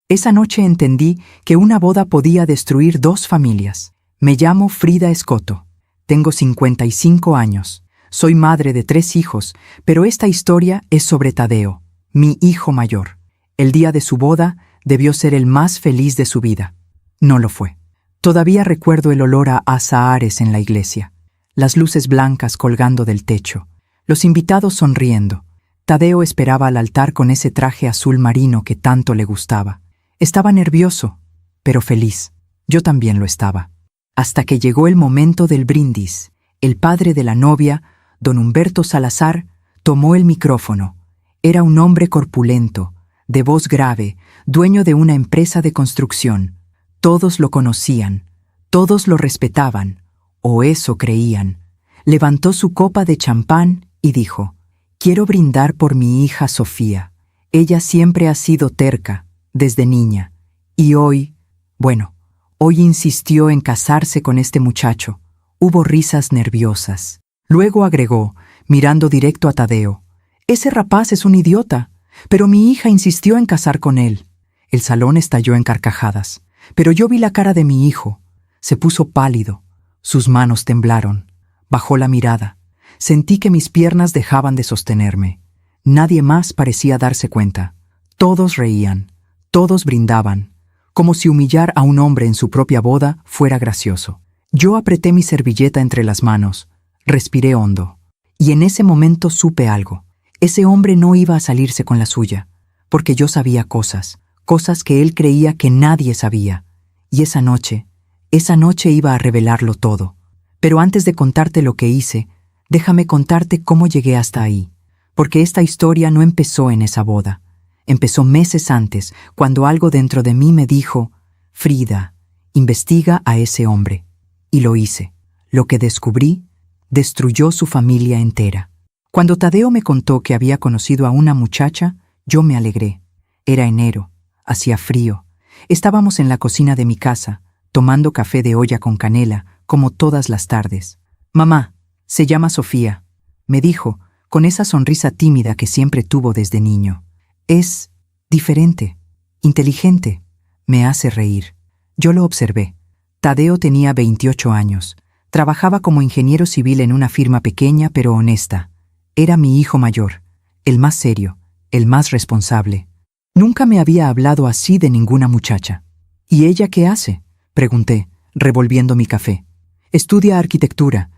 Esa noche entendí que una boda podía destruir dos familias. Me llamo Frida Escoto. Tengo 55 años. Soy madre de 3 hijos, pero esta historia es sobre Tadeo, mi hijo mayor. El día de su boda debió ser el más feliz de su vida. No lo fue. Todavía recuerdo el olor a azahares en la iglesia, las luces blancas colgando del techo, los invitados sonriendo. Tadeo esperaba al altar con ese traje azul marino que tanto le gustaba. Estaba nervioso, pero feliz. Yo también lo estaba. Hasta que llegó el momento del brindis. El padre de la novia, don Humberto Salazar, tomó el micrófono. Era un hombre corpulento, de voz grave, dueño de una empresa de construcción. Todos lo conocían, todos lo respetaban, o eso creían. Levantó su copa de champán y dijo: «Quiero brindar por mi hija Sofía. Ella siempre ha sido terca, desde niña, y hoy insistió en casarse con este muchacho». Hubo risas nerviosas. Luego agregó, mirando directo a Tadeo: «Ese rapaz es un idiota, pero mi hija insistió en casar con él». El salón estalló en carcajadas, pero yo vi la cara de mi hijo. Se puso pálido, sus manos temblaron, bajó la mirada. Sentí que mis piernas dejaban de sostenerme. Nadie más parecía darse cuenta. Todos reían, todos brindaban, como si humillar a un hombre en su propia boda fuera gracioso. Yo apreté mi servilleta entre las manos, respiré hondo, y en ese momento supe algo. Ese hombre no iba a salirse con la suya, porque yo sabía cosas que él creía que nadie sabía, y esa noche iba a revelarlo todo. Pero antes de contarte lo que hice, déjame contarte cómo llegué hasta ahí, porque esta historia no empezó en esa boda. Empezó meses antes, cuando algo dentro de mí me dijo: «Frida, investiga a ese hombre». Y lo hice. Lo que descubrí destruyó su familia entera. Cuando Tadeo me contó que había conocido a una muchacha, yo me alegré. Era enero, hacía frío. Estábamos en la cocina de mi casa, tomando café de olla con canela, como todas las tardes. «Mamá, se llama Sofía», me dijo, con esa sonrisa tímida que siempre tuvo desde niño. «Es diferente, inteligente, me hace reír». Yo lo observé. Tadeo tenía 28 años. Trabajaba como ingeniero civil en una firma pequeña pero honesta. Era mi hijo mayor, el más serio, el más responsable. Nunca me había hablado así de ninguna muchacha. «¿Y ella qué hace?», pregunté, revolviendo mi café. «Estudia arquitectura.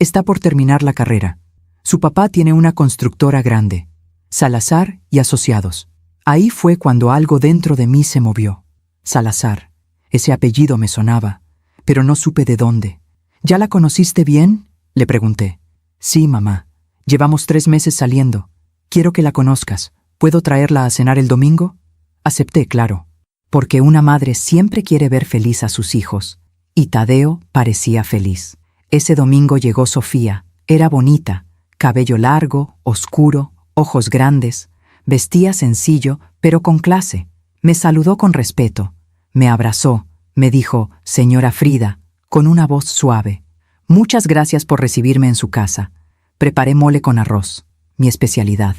Está por terminar la carrera. Su papá tiene una constructora grande, Salazar y Asociados». Ahí fue cuando algo dentro de mí se movió. Salazar. Ese apellido me sonaba, pero no supe de dónde. «¿Ya la conociste bien?», le pregunté. «Sí, mamá. Llevamos 3 meses saliendo. Quiero que la conozcas. ¿Puedo traerla a cenar el domingo?». Acepté, claro, porque una madre siempre quiere ver feliz a sus hijos. Y Tadeo parecía feliz. Ese domingo llegó Sofía. Era bonita, cabello largo, oscuro, ojos grandes. Vestía sencillo, pero con clase. Me saludó con respeto. Me abrazó. Me dijo: «Señora Frida», con una voz suave. «Muchas gracias por recibirme en su casa. Preparé mole con arroz, mi especialidad».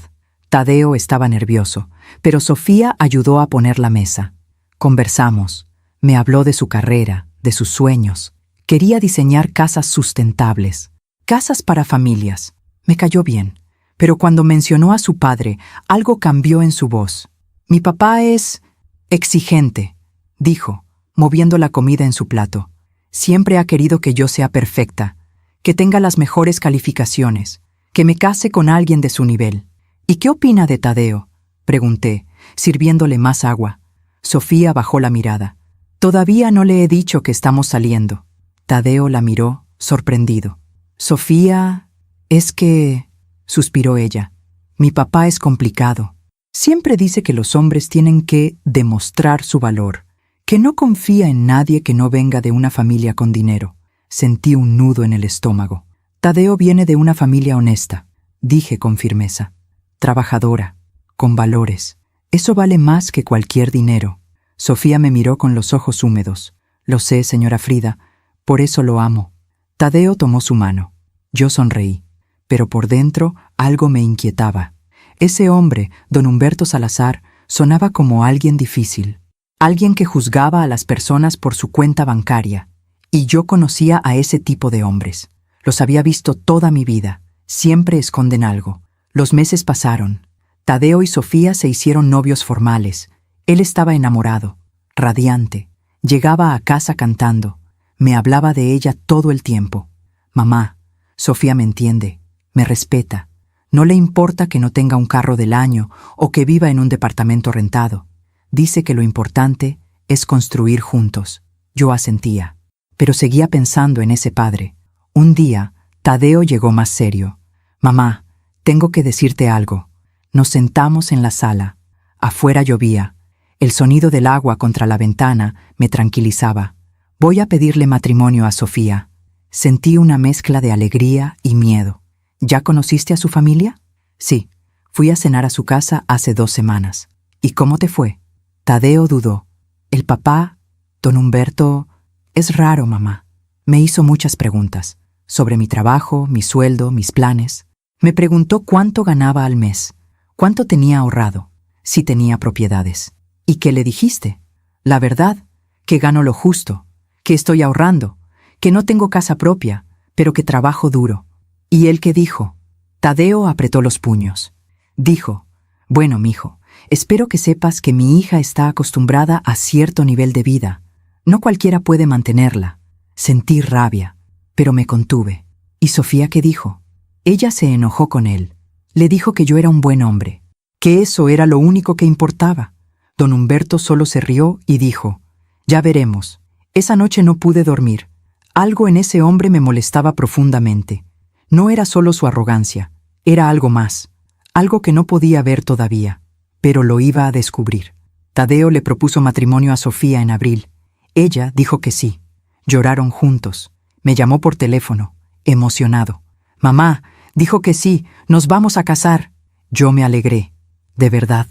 Tadeo estaba nervioso, pero Sofía ayudó a poner la mesa. Conversamos. Me habló de su carrera, de sus sueños. Quería diseñar casas sustentables, casas para familias. Me cayó bien, pero cuando mencionó a su padre, algo cambió en su voz. «Mi papá es exigente», dijo, moviendo la comida en su plato. «Siempre ha querido que yo sea perfecta, que tenga las mejores calificaciones, que me case con alguien de su nivel». «¿Y qué opina de Tadeo?», pregunté, sirviéndole más agua. Sofía bajó la mirada. «Todavía no le he dicho que estamos saliendo». Tadeo la miró, sorprendido. «Sofía, es que…», suspiró ella. «Mi papá es complicado. Siempre dice que los hombres tienen que demostrar su valor, que no confía en nadie que no venga de una familia con dinero». Sentí un nudo en el estómago. «Tadeo viene de una familia honesta», dije con firmeza. «Trabajadora, con valores. Eso vale más que cualquier dinero». Sofía me miró con los ojos húmedos. «Lo sé, señora Frida, por eso lo amo». Tadeo tomó su mano. Yo sonreí, pero por dentro algo me inquietaba. Ese hombre, don Humberto Salazar, sonaba como alguien difícil. alguien que juzgaba a las personas por su cuenta bancaria. Y yo conocía a ese tipo de hombres. Los había visto toda mi vida. Siempre esconden algo. Los meses pasaron. Tadeo y Sofía se hicieron novios formales. Él estaba enamorado, radiante. Llegaba a casa cantando. Me hablaba de ella todo el tiempo. Mamá, Sofía me entiende, me respeta. No le importa que no tenga un carro del año o que viva en un departamento rentado. Dice que lo importante es construir juntos. Yo asentía. Pero seguía pensando en ese padre. Un día, Tadeo llegó más serio. Mamá, tengo que decirte algo. Nos sentamos en la sala. Afuera llovía. El sonido del agua contra la ventana me tranquilizaba. Voy a pedirle matrimonio a Sofía. Sentí una mezcla de alegría y miedo. ¿Ya conociste a su familia? Sí, fui a cenar a su casa hace 2 semanas. ¿Y cómo te fue? Tadeo dudó. El papá, don Humberto, es raro, mamá. Me hizo muchas preguntas sobre mi trabajo, mi sueldo, mis planes. Me preguntó cuánto ganaba al mes, cuánto tenía ahorrado, si tenía propiedades. ¿Y qué le dijiste? La verdad, que gano lo justo, que estoy ahorrando, que no tengo casa propia, pero que trabajo duro. ¿Y él qué dijo? Tadeo apretó los puños. Dijo, bueno, mijo, espero que sepas que mi hija está acostumbrada a cierto nivel de vida. No cualquiera puede mantenerla. Sentí rabia, pero me contuve. ¿Y Sofía qué dijo? Ella se enojó con él. Le dijo que yo era un buen hombre, que eso era lo único que importaba. Don Humberto solo se rió y dijo, ya veremos. Esa noche no pude dormir. Algo en ese hombre me molestaba profundamente. No era solo su arrogancia, era algo más, algo que no podía ver todavía, pero lo iba a descubrir. Tadeo le propuso matrimonio a Sofía en abril. Ella dijo que sí. Lloraron juntos. Me llamó por teléfono, emocionado. Mamá, dijo que sí, nos vamos a casar. Yo me alegré, de verdad.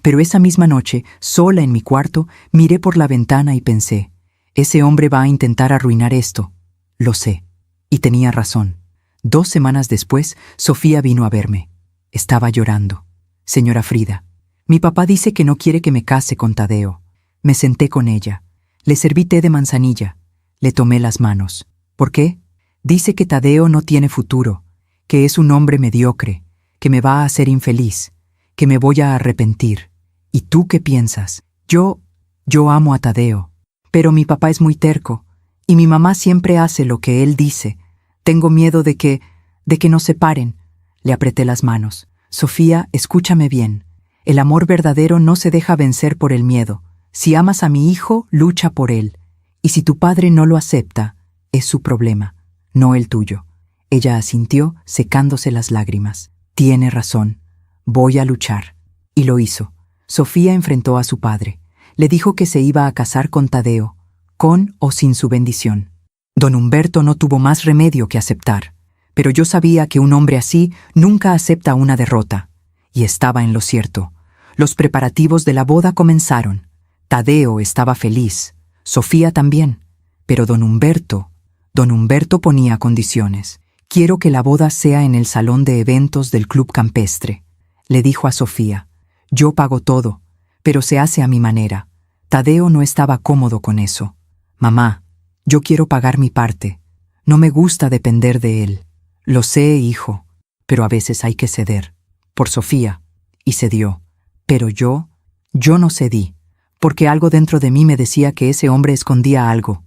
Pero esa misma noche, sola en mi cuarto, miré por la ventana y pensé, ese hombre va a intentar arruinar esto. Lo sé. Y tenía razón. 2 semanas después, Sofía vino a verme. Estaba llorando. Señora Frida, mi papá dice que no quiere que me case con Tadeo. Me senté con ella. Le serví té de manzanilla. Le tomé las manos. ¿Por qué? Dice que Tadeo no tiene futuro, que es un hombre mediocre, que me va a hacer infeliz, que me voy a arrepentir. ¿Y tú qué piensas? Yo amo a Tadeo, pero mi papá es muy terco, y mi mamá siempre hace lo que él dice. Tengo miedo de que nos separen. Le apreté las manos. Sofía, escúchame bien. El amor verdadero no se deja vencer por el miedo. Si amas a mi hijo, lucha por él. Y si tu padre no lo acepta, es su problema, no el tuyo. Ella asintió, secándose las lágrimas. Tiene razón. Voy a luchar. Y lo hizo. Sofía enfrentó a su padre. Le dijo que se iba a casar con Tadeo, con o sin su bendición. Don Humberto no tuvo más remedio que aceptar, pero yo sabía que un hombre así nunca acepta una derrota. Y estaba en lo cierto. Los preparativos de la boda comenzaron. Tadeo estaba feliz, Sofía también, pero Don Humberto ponía condiciones. Quiero que la boda sea en el salón de eventos del club campestre, le dijo a Sofía. Yo pago todo, pero se hace a mi manera. Tadeo no estaba cómodo con eso. Mamá, yo quiero pagar mi parte. No me gusta depender de él. Lo sé, hijo, pero a veces hay que ceder. Por Sofía. Y cedió. Pero yo no cedí, porque algo dentro de mí me decía que ese hombre escondía algo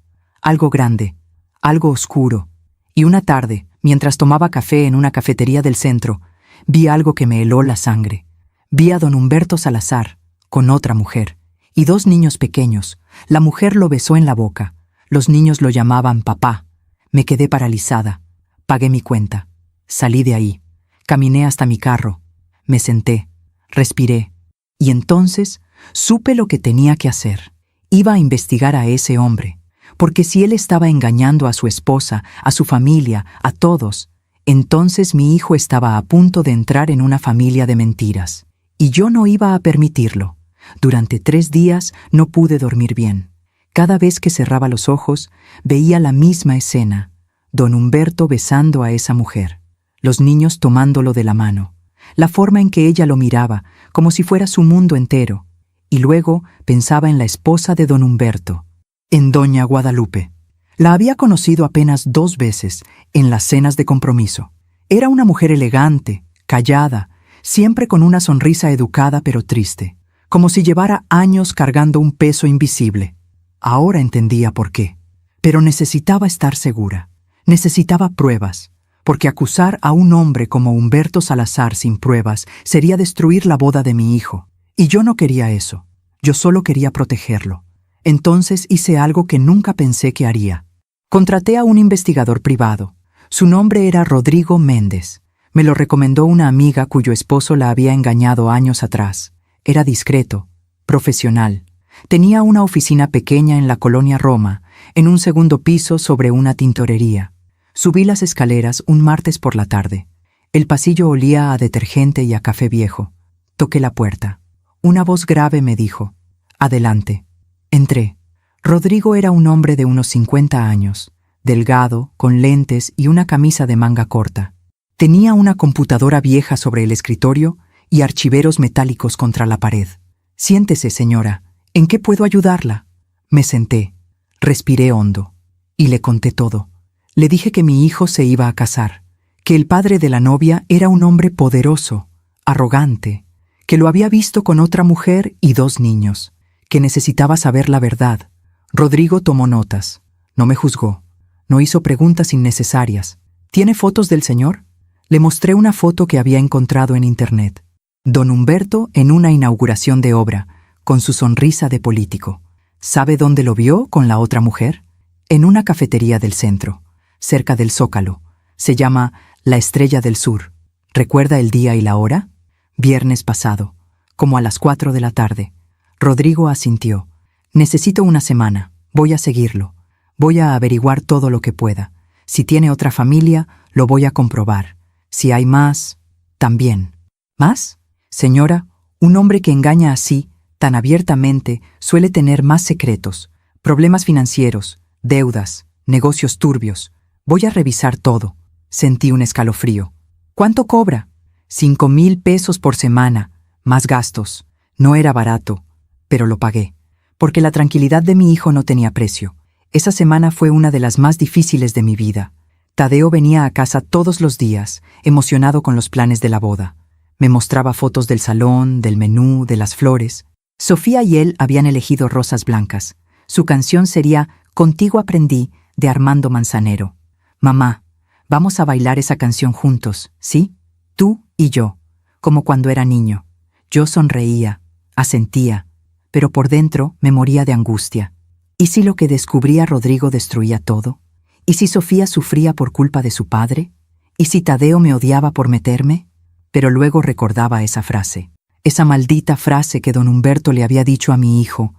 grande, algo oscuro. Y una tarde, mientras tomaba café en una cafetería del centro, vi algo que me heló la sangre. Vi a don Humberto Salazar, con otra mujer, y 2 niños pequeños. La mujer lo besó en la boca. Los niños lo llamaban papá. Me quedé paralizada. Pagué mi cuenta. Salí de ahí. Caminé hasta mi carro. Me senté. Respiré. Y entonces supe lo que tenía que hacer. Iba a investigar a ese hombre. Porque si él estaba engañando a su esposa, a su familia, a todos, entonces mi hijo estaba a punto de entrar en una familia de mentiras. Y yo no iba a permitirlo. Durante 3 días no pude dormir bien. Cada vez que cerraba los ojos, veía la misma escena. Don Humberto besando a esa mujer. Los niños tomándolo de la mano. La forma en que ella lo miraba, como si fuera su mundo entero. y luego pensaba en la esposa de don Humberto, en doña Guadalupe. La había conocido apenas 2 veces, en las cenas de compromiso. Era una mujer elegante, callada, siempre con una sonrisa educada pero triste, como si llevara años cargando un peso invisible. Ahora entendía por qué. Pero necesitaba estar segura. Necesitaba pruebas, porque acusar a un hombre como Humberto Salazar sin pruebas sería destruir la boda de mi hijo. Y yo no quería eso. Yo solo quería protegerlo. Entonces hice algo que nunca pensé que haría. Contraté a un investigador privado. Su nombre era Rodrigo Méndez. Me lo recomendó una amiga cuyo esposo la había engañado años atrás. Era discreto, profesional. Tenía una oficina pequeña en la colonia Roma, en un segundo piso sobre una tintorería. Subí las escaleras un martes por la tarde. El pasillo olía a detergente y a café viejo. Toqué la puerta. Una voz grave me dijo: «Adelante». Entré. Rodrigo era un hombre de unos 50 años, delgado, con lentes y una camisa de manga corta. Tenía una computadora vieja sobre el escritorio y archiveros metálicos contra la pared. «Siéntese, señora. ¿En qué puedo ayudarla?» Me senté. Respiré hondo. Y le conté todo. Le dije que mi hijo se iba a casar, que el padre de la novia era un hombre poderoso, arrogante, que lo había visto con otra mujer y 2 niños, que necesitaba saber la verdad. Rodrigo tomó notas. No me juzgó. No hizo preguntas innecesarias. ¿Tiene fotos del señor? Le mostré una foto que había encontrado en internet. Don Humberto en una inauguración de obra, con su sonrisa de político. ¿Sabe dónde lo vio con la otra mujer? En una cafetería del centro, cerca del Zócalo. Se llama La Estrella del Sur. ¿Recuerda el día y la hora? Viernes pasado, como a las 4 de la tarde. Rodrigo asintió. Necesito una semana. Voy a seguirlo. Voy a averiguar todo lo que pueda. Si tiene otra familia, lo voy a comprobar. Si hay más, también. ¿Más? Señora, un hombre que engaña así, tan abiertamente, suele tener más secretos, problemas financieros, deudas, negocios turbios. Voy a revisar todo. Sentí un escalofrío. ¿Cuánto cobra? 5,000 pesos por semana, más gastos. No era barato, pero lo pagué, porque la tranquilidad de mi hijo no tenía precio. Esa semana fue una de las más difíciles de mi vida. Tadeo venía a casa todos los días, emocionado con los planes de la boda. Me mostraba fotos del salón, del menú, de las flores. Sofía y él habían elegido rosas blancas. Su canción sería Contigo aprendí, de Armando Manzanero. Mamá, vamos a bailar esa canción juntos, ¿sí? Tú y yo, como cuando era niño. Yo sonreía, asentía, pero por dentro me moría de angustia. ¿Y si lo que descubría Rodrigo destruía todo? ¿Y si Sofía sufría por culpa de su padre? ¿Y si Tadeo me odiaba por meterme? Pero luego recordaba esa frase, esa maldita frase que don Humberto le había dicho a mi hijo.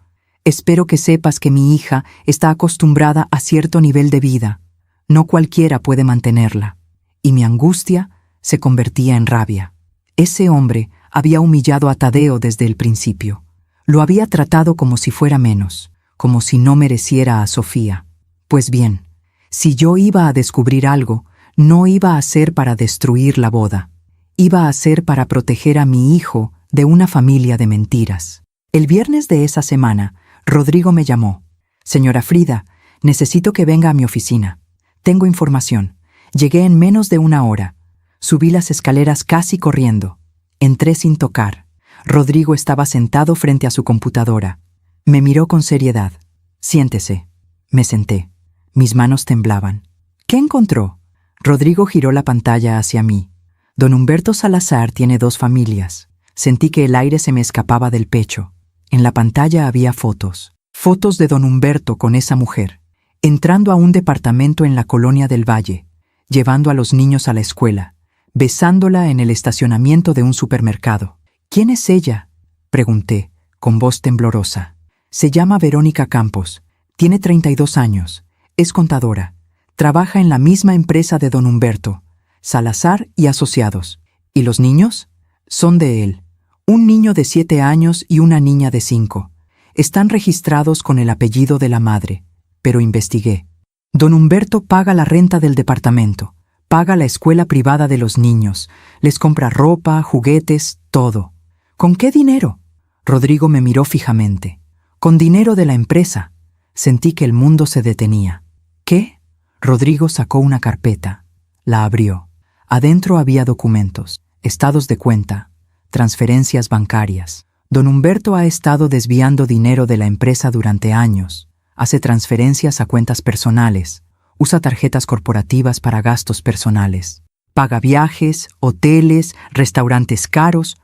Espero que sepas que mi hija está acostumbrada a cierto nivel de vida. No cualquiera puede mantenerla. Y mi angustia se convertía en rabia. Ese hombre había humillado a Tadeo desde el principio. Lo había tratado como si fuera menos, como si no mereciera a Sofía. Pues bien, si yo iba a descubrir algo, no iba a ser para destruir la boda. Iba a ser para proteger a mi hijo de una familia de mentiras. El viernes de esa semana, Rodrigo me llamó. «Señora Frida, necesito que venga a mi oficina. Tengo información. Llegué en menos de 1 hora. Subí las escaleras casi corriendo. Entré sin tocar. Rodrigo estaba sentado frente a su computadora. Me miró con seriedad. «Siéntese». Me senté. Mis manos temblaban. «¿Qué encontró?» Rodrigo giró la pantalla hacia mí. Don Humberto Salazar tiene 2 familias. Sentí que el aire se me escapaba del pecho. En la pantalla había fotos. Fotos de don Humberto con esa mujer, entrando a un departamento en la colonia del Valle, llevando a los niños a la escuela, besándola en el estacionamiento de un supermercado. «¿Quién es ella?», pregunté, con voz temblorosa. «Se llama Verónica Campos. Tiene 32 años. Es contadora. Trabaja en la misma empresa de don Humberto, Salazar y Asociados. ¿Y los niños? Son de él. Un niño de 7 años y una niña de 5. Están registrados con el apellido de la madre. Pero investigué. Don Humberto paga la renta del departamento, paga la escuela privada de los niños, les compra ropa, juguetes, todo. ¿Con qué dinero? Rodrigo me miró fijamente. Con dinero de la empresa. Sentí que el mundo se detenía. ¿Qué? Rodrigo sacó una carpeta. La abrió. Adentro había documentos, estados de cuenta, transferencias bancarias. Don Humberto ha estado desviando dinero de la empresa durante años. Hace transferencias a cuentas personales. Usa tarjetas corporativas para gastos personales. Paga viajes, hoteles, restaurantes caros,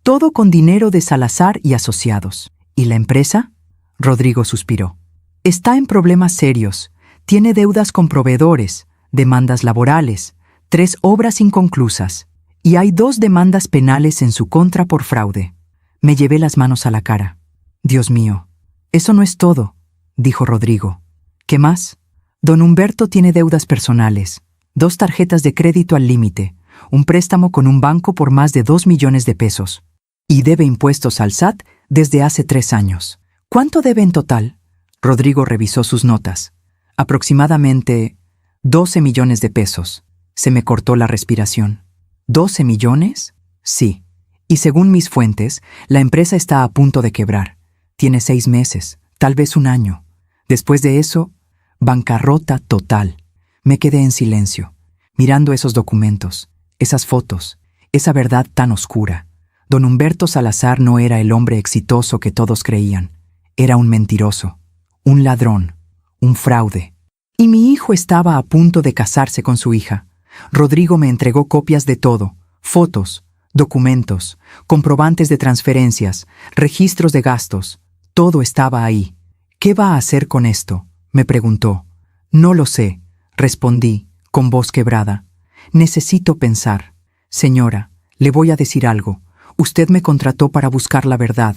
todo con dinero de Salazar y asociados. ¿Y la empresa? Rodrigo suspiró. Está en problemas serios. Tiene deudas con proveedores, demandas laborales, 3 obras inconclusas, y hay 2 demandas penales en su contra por fraude. Me llevé las manos a la cara. Dios mío, eso no es todo, dijo Rodrigo. ¿Qué más? Don Humberto tiene deudas personales, 2 tarjetas de crédito al límite, un préstamo con un banco por más de 2 millones de pesos, y debe impuestos al SAT desde hace 3 años. ¿Cuánto debe en total? Rodrigo revisó sus notas. Aproximadamente 12 millones de pesos. Se me cortó la respiración. ¿12 millones? Sí. Y según mis fuentes, la empresa está a punto de quebrar. Tiene 6 meses, tal vez 1 año. Después de eso, bancarrota total. Me quedé en silencio, mirando esos documentos, esas fotos, esa verdad tan oscura. Don Humberto Salazar no era el hombre exitoso que todos creían. Era un mentiroso, un ladrón, un fraude. Y mi hijo estaba a punto de casarse con su hija. Rodrigo me entregó copias de todo, fotos, documentos, comprobantes de transferencias, registros de gastos. Todo estaba ahí. ¿Qué va a hacer con esto?, me preguntó. No lo sé, respondí, con voz quebrada. Necesito pensar. Señora, le voy a decir algo. Usted me contrató para buscar la verdad,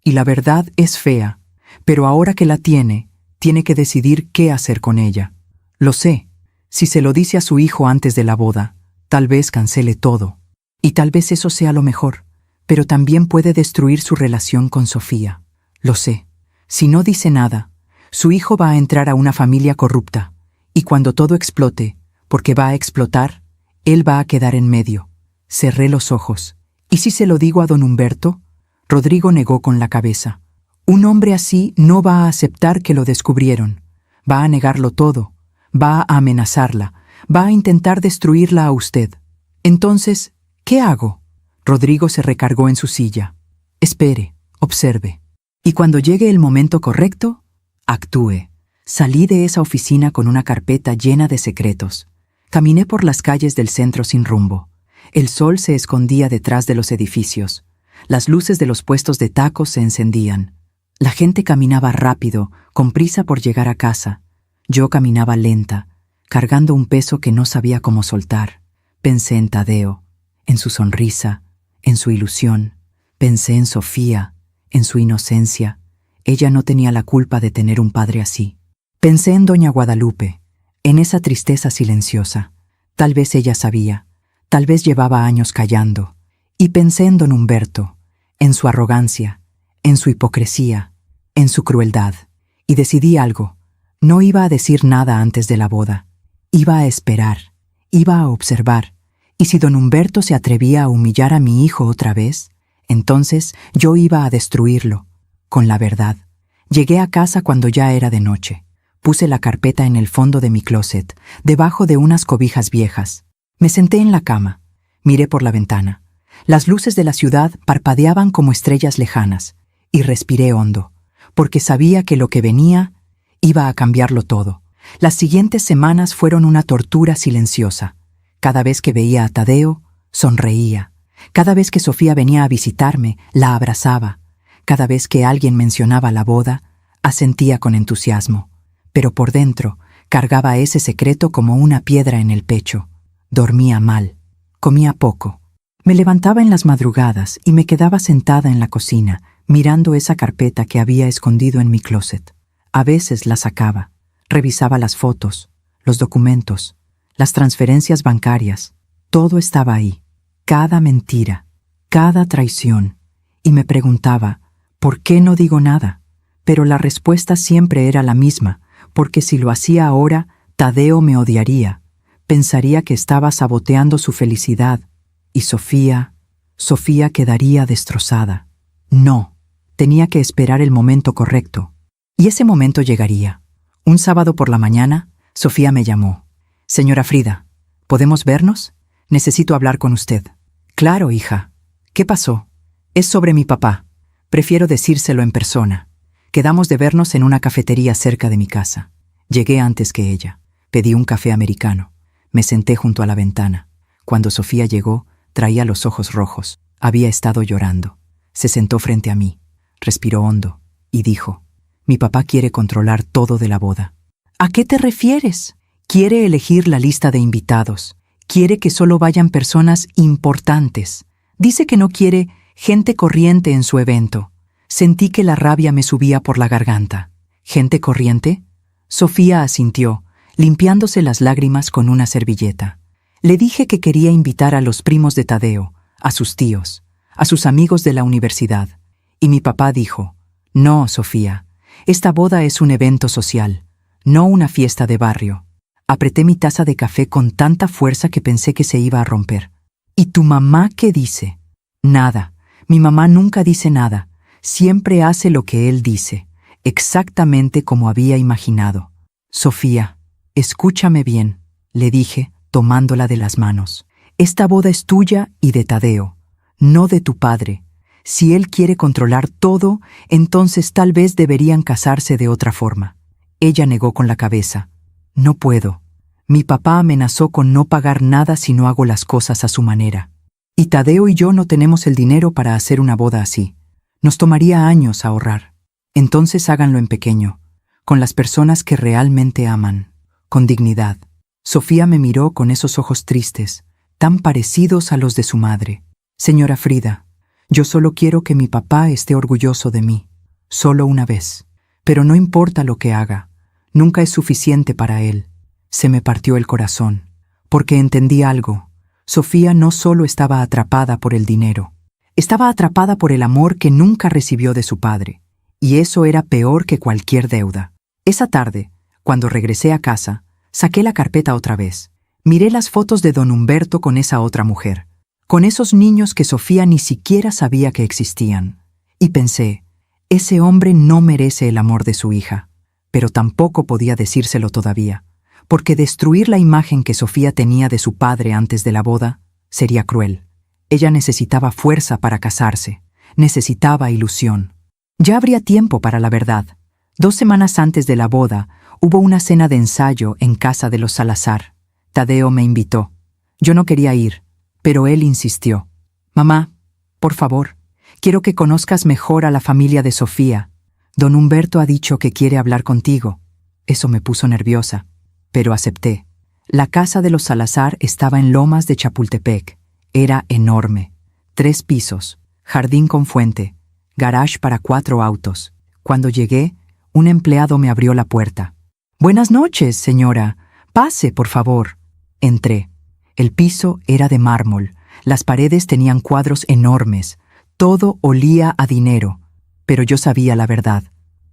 y la verdad es fea, pero ahora que la tiene que decidir qué hacer con ella. Lo sé. Si se lo dice a su hijo antes de la boda, tal vez cancele todo. Y tal vez eso sea lo mejor, pero también puede destruir su relación con Sofía. Lo sé. Si no dice nada, su hijo va a entrar a una familia corrupta, y cuando todo explote, porque va a explotar, él va a quedar en medio. Cerré los ojos. ¿Y si se lo digo a don Humberto? Rodrigo negó con la cabeza. Un hombre así no va a aceptar que lo descubrieron. Va a negarlo todo. Va a amenazarla. Va a intentar destruirla a usted. Entonces, ¿qué hago? Rodrigo se recargó en su silla. Espere, observe. Y cuando llegue el momento correcto, actúe. Salí de esa oficina con una carpeta llena de secretos. Caminé por las calles del centro sin rumbo. El sol se escondía detrás de los edificios. Las luces de los puestos de tacos se encendían. La gente caminaba rápido, con prisa por llegar a casa. Yo caminaba lenta, cargando un peso que no sabía cómo soltar. Pensé en Tadeo, en su sonrisa, en su ilusión. Pensé en Sofía, en su inocencia. Ella no tenía la culpa de tener un padre así. Pensé en doña Guadalupe, en esa tristeza silenciosa. Tal vez ella sabía, tal vez llevaba años callando. Y pensé en don Humberto, en su arrogancia, en su hipocresía, en su crueldad. Y decidí algo. No iba a decir nada antes de la boda. Iba a esperar, iba a observar. Y si don Humberto se atrevía a humillar a mi hijo otra vez, entonces yo iba a destruirlo, con la verdad. Llegué a casa cuando ya era de noche. Puse la carpeta en el fondo de mi closet, debajo de unas cobijas viejas. Me senté en la cama. Miré por la ventana. Las luces de la ciudad parpadeaban como estrellas lejanas, y respiré hondo, porque sabía que lo que venía iba a cambiarlo todo. Las siguientes semanas fueron una tortura silenciosa. Cada vez que veía a Tadeo, sonreía. Cada vez que Sofía venía a visitarme, la abrazaba. Cada vez que alguien mencionaba la boda, asentía con entusiasmo. Pero por dentro, cargaba ese secreto como una piedra en el pecho. Dormía mal. Comía poco. Me levantaba en las madrugadas y me quedaba sentada en la cocina, mirando esa carpeta que había escondido en mi closet. A veces la sacaba. Revisaba las fotos, los documentos, las transferencias bancarias. Todo estaba ahí. Cada mentira, cada traición. Y me preguntaba, ¿por qué no digo nada? Pero la respuesta siempre era la misma, porque si lo hacía ahora, Tadeo me odiaría. Pensaría que estaba saboteando su felicidad. Y Sofía quedaría destrozada. No, Tenía que esperar el momento correcto. Y ese momento llegaría. Un sábado por la mañana, Sofía me llamó. «Señora Frida, ¿podemos vernos? Necesito hablar con usted». «Claro, hija. ¿Qué pasó?» «Es sobre mi papá. Prefiero decírselo en persona. Quedamos de vernos en una cafetería cerca de mi casa. Llegué antes que ella. Pedí un café americano. Me senté junto a la ventana. Cuando Sofía llegó, traía los ojos rojos. Había estado llorando. Se sentó frente a mí. Respiró hondo y dijo: «Mi papá quiere controlar todo de la boda». «¿A qué te refieres?» «Quiere elegir la lista de invitados. Quiere que solo vayan personas importantes. Dice que no quiere gente corriente en su evento». Sentí que la rabia me subía por la garganta. «¿Gente corriente?» Sofía asintió, limpiándose las lágrimas con una servilleta. Le dije que quería invitar a los primos de Tadeo, a sus tíos, a sus amigos de la universidad. Y mi papá dijo: «No, Sofía, esta boda es un evento social, no una fiesta de barrio». Apreté mi taza de café con tanta fuerza que pensé que se iba a romper. «¿Y tu mamá qué dice?» «Nada. Mi mamá nunca dice nada. Siempre hace lo que él dice, exactamente como había imaginado». «Sofía, escúchame bien», le dije, tomándola de las manos. «Esta boda es tuya y de Tadeo, no de tu padre. Si él quiere controlar todo, entonces tal vez deberían casarse de otra forma». Ella negó con la cabeza. «No puedo. Mi papá amenazó con no pagar nada si no hago las cosas a su manera. Y Tadeo y yo no tenemos el dinero para hacer una boda así. Nos tomaría años ahorrar. Entonces háganlo en pequeño, con las personas que realmente aman, con dignidad». Sofía me miró con esos ojos tristes, tan parecidos a los de su madre. «Señora Frida, yo solo quiero que mi papá esté orgulloso de mí, solo una vez. Pero no importa lo que haga, nunca es suficiente para él». Se me partió el corazón, porque entendí algo. Sofía no solo estaba atrapada por el dinero, estaba atrapada por el amor que nunca recibió de su padre, y eso era peor que cualquier deuda. Esa tarde, cuando regresé a casa, saqué la carpeta otra vez. Miré las fotos de don Humberto con esa otra mujer, con esos niños que Sofía ni siquiera sabía que existían. Y pensé, ese hombre no merece el amor de su hija, pero tampoco podía decírselo todavía, porque destruir la imagen que Sofía tenía de su padre antes de la boda sería cruel. Ella necesitaba fuerza para casarse, necesitaba ilusión. Ya habría tiempo para la verdad. 2 semanas antes de la boda, hubo una cena de ensayo en casa de los Salazar. Tadeo me invitó. Yo no quería ir, pero él insistió. «Mamá, por favor, quiero que conozcas mejor a la familia de Sofía. Don Humberto ha dicho que quiere hablar contigo». Eso me puso nerviosa, pero acepté. La casa de los Salazar estaba en Lomas de Chapultepec. Era enorme. 3 pisos, jardín con fuente, garage para 4 autos. Cuando llegué, un empleado me abrió la puerta. «Buenas noches, señora. Pase, por favor». Entré. El piso era de mármol. Las paredes tenían cuadros enormes. Todo olía a dinero. Pero yo sabía la verdad.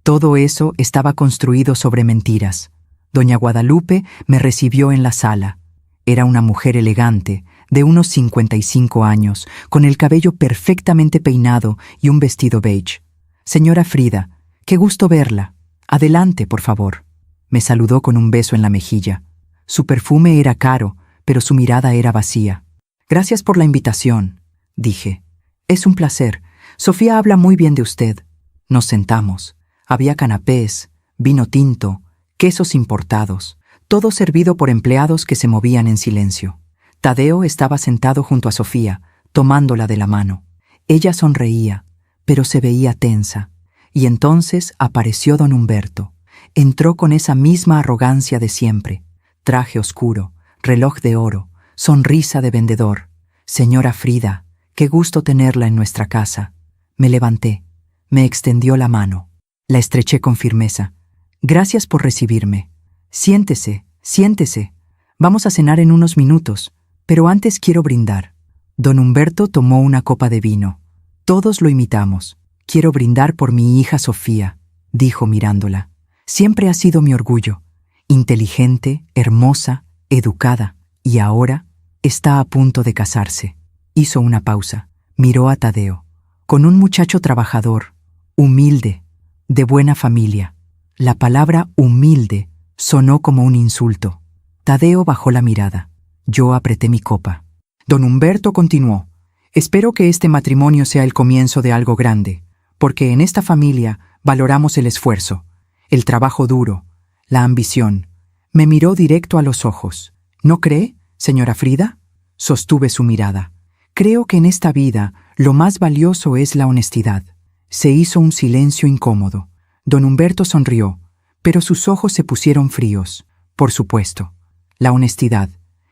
Todo eso estaba construido sobre mentiras. Doña Guadalupe me recibió en la sala. Era una mujer elegante, de unos 55 años, con el cabello perfectamente peinado y un vestido beige. «Señora Frida, qué gusto verla. Adelante, por favor». Me saludó con un beso en la mejilla. Su perfume era caro, pero su mirada era vacía. «Gracias por la invitación», dije. «Es un placer. Sofía habla muy bien de usted». Nos sentamos. Había canapés, vino tinto, quesos importados, todo servido por empleados que se movían en silencio. Tadeo estaba sentado junto a Sofía, tomándola de la mano. Ella sonreía, pero se veía tensa. Y entonces apareció don Humberto. Entró con esa misma arrogancia de siempre. Traje oscuro, reloj de oro, sonrisa de vendedor. «Señora Frida, qué gusto tenerla en nuestra casa». Me levanté. Me extendió la mano. La estreché con firmeza. «Gracias por recibirme. Siéntese, siéntese. Vamos a cenar en unos minutos, pero antes quiero brindar». Don Humberto tomó una copa de vino. Todos lo imitamos. «Quiero brindar por mi hija Sofía», dijo mirándola. «Siempre ha sido mi orgullo. Inteligente, hermosa, educada, y ahora está a punto de casarse». Hizo una pausa. Miró a Tadeo. «Con un muchacho trabajador, humilde, de buena familia. La palabra humilde sonó como un insulto. Tadeo bajó la mirada. Yo apreté mi copa. Don Humberto continuó. Espero que este matrimonio sea el comienzo de algo grande, porque en esta familia valoramos el esfuerzo, el trabajo duro, la ambición. Me miró directo a los ojos. ¿No cree, señora Frida? Sostuve su mirada. Creo que en esta vida lo más valioso es la honestidad. Se hizo un silencio incómodo. Don Humberto sonrió, pero sus ojos se pusieron fríos. Por supuesto. La honestidad.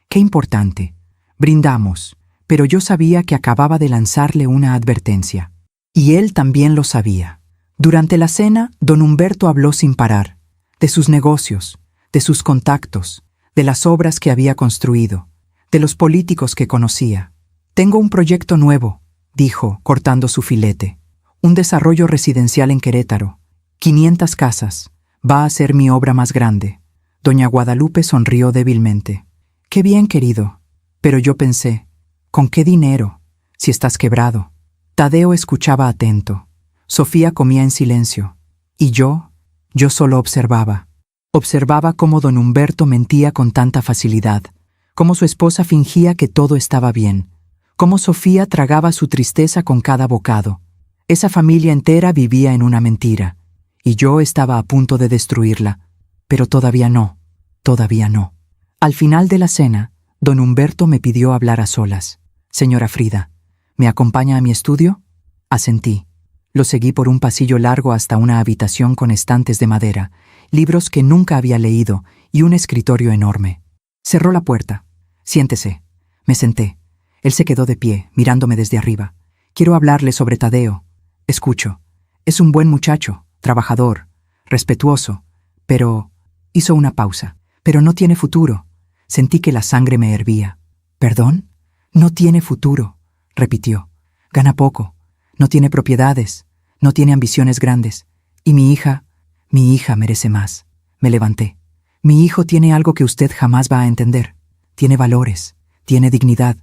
Qué importante. Brindamos, pero yo sabía que acababa de lanzarle una advertencia. Y él también lo sabía. Durante la cena, don Humberto habló sin parar, de sus negocios, de sus contactos, de las obras que había construido, de los políticos que conocía. Tengo un proyecto nuevo, dijo, cortando su filete. Un desarrollo residencial en Querétaro. 500 casas. Va a ser mi obra más grande. Doña Guadalupe sonrió débilmente. Qué bien, querido. Pero yo pensé, ¿con qué dinero? Si estás quebrado. Tadeo escuchaba atento. Sofía comía en silencio. Y yo solo observaba. Observaba cómo don Humberto mentía con tanta facilidad, cómo su esposa fingía que todo estaba bien, cómo Sofía tragaba su tristeza con cada bocado. Esa familia entera vivía en una mentira, y yo estaba a punto de destruirla. Pero todavía no. Al final de la cena, don Humberto me pidió hablar a solas. Señora Frida, ¿me acompaña a mi estudio? Asentí. Lo seguí por un pasillo largo hasta una habitación con estantes de madera, libros que nunca había leído y un escritorio enorme. Cerró la puerta. Siéntese. Me senté. Él se quedó de pie, mirándome desde arriba. Quiero hablarle sobre Tadeo. Escucho. Es un buen muchacho, trabajador, respetuoso, pero... Hizo una pausa. Pero no tiene futuro. Sentí que la sangre me hervía. ¿Perdón? No tiene futuro, repitió. Gana poco. No tiene propiedades. No tiene ambiciones grandes. Y mi hija merece más. Me levanté. Mi hijo tiene algo que usted jamás va a entender. Tiene valores. Tiene dignidad.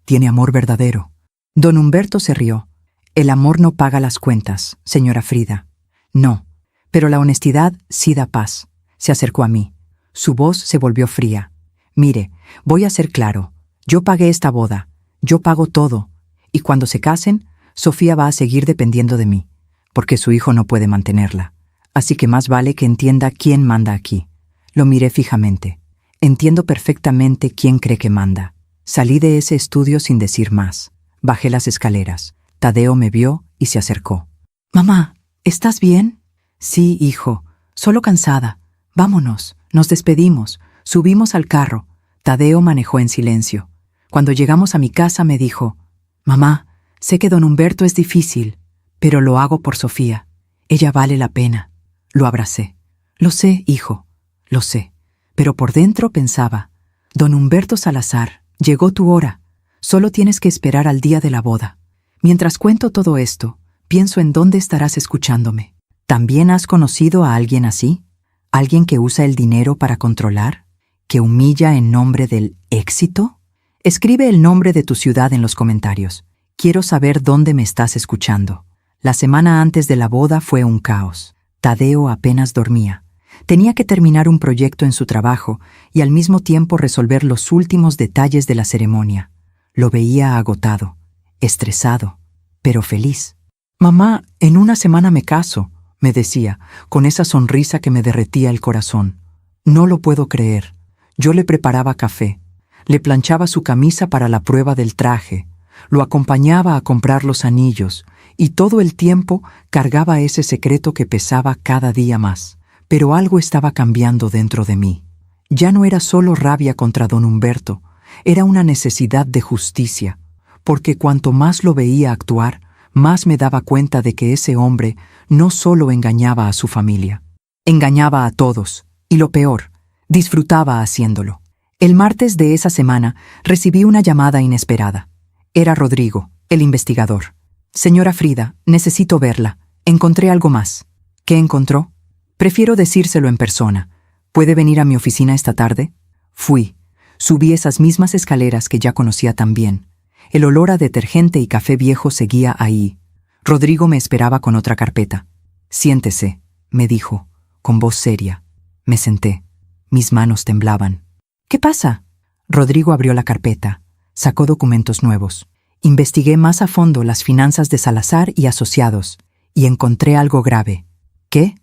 Tiene amor verdadero. Don Humberto se rió. El amor no paga las cuentas, señora Frida. No. Pero la honestidad sí da paz. Se acercó a mí. Su voz se volvió fría. Mire, voy a ser claro. Yo pagué esta boda. Yo pago todo. Y cuando se casen, Sofía va a seguir dependiendo de mí, porque su hijo no puede mantenerla. Así que más vale que entienda quién manda aquí. Lo miré fijamente. Entiendo perfectamente quién cree que manda. Salí de ese estudio sin decir más. Bajé las escaleras. Tadeo me vio y se acercó. «Mamá, ¿estás bien?» «Sí, hijo. Solo cansada. Vámonos». Nos despedimos. Subimos al carro. Tadeo manejó en silencio. Cuando llegamos a mi casa me dijo, «Mamá, sé que don Humberto es difícil, pero lo hago por Sofía. Ella vale la pena». Lo abracé. «Lo sé, hijo, lo sé». Pero por dentro pensaba, «Don Humberto Salazar, llegó tu hora. Solo tienes que esperar al día de la boda». Mientras cuento todo esto, pienso en dónde estarás escuchándome. ¿También has conocido a alguien así? ¿Alguien que usa el dinero para controlar? ¿Que humilla en nombre del éxito? Escribe el nombre de tu ciudad en los comentarios. Quiero saber dónde me estás escuchando. La semana antes de la boda fue un caos. Tadeo apenas dormía. Tenía que terminar un proyecto en su trabajo y al mismo tiempo resolver los últimos detalles de la ceremonia. Lo veía agotado, estresado, pero feliz. «Mamá, en una semana me caso», me decía, con esa sonrisa que me derretía el corazón. No lo puedo creer. Yo le preparaba café, le planchaba su camisa para la prueba del traje, lo acompañaba a comprar los anillos y todo el tiempo cargaba ese secreto que pesaba cada día más. Pero algo estaba cambiando dentro de mí. Ya no era solo rabia contra don Humberto, era una necesidad de justicia, porque cuanto más lo veía actuar, más me daba cuenta de que ese hombre no solo engañaba a su familia, engañaba a todos, y lo peor, disfrutaba haciéndolo. El martes de esa semana recibí una llamada inesperada. Era Rodrigo, el investigador. «Señora Frida, necesito verla. Encontré algo más». «¿Qué encontró?» «Prefiero decírselo en persona. ¿Puede venir a mi oficina esta tarde?» Fui. Subí esas mismas escaleras que ya conocía tan bien. El olor a detergente y café viejo seguía ahí. Rodrigo me esperaba con otra carpeta. Siéntese, me dijo, con voz seria. Me senté. Mis manos temblaban. ¿Qué pasa? Rodrigo abrió la carpeta. Sacó documentos nuevos. Investigué más a fondo las finanzas de Salazar y asociados, y encontré algo grave. ¿Qué?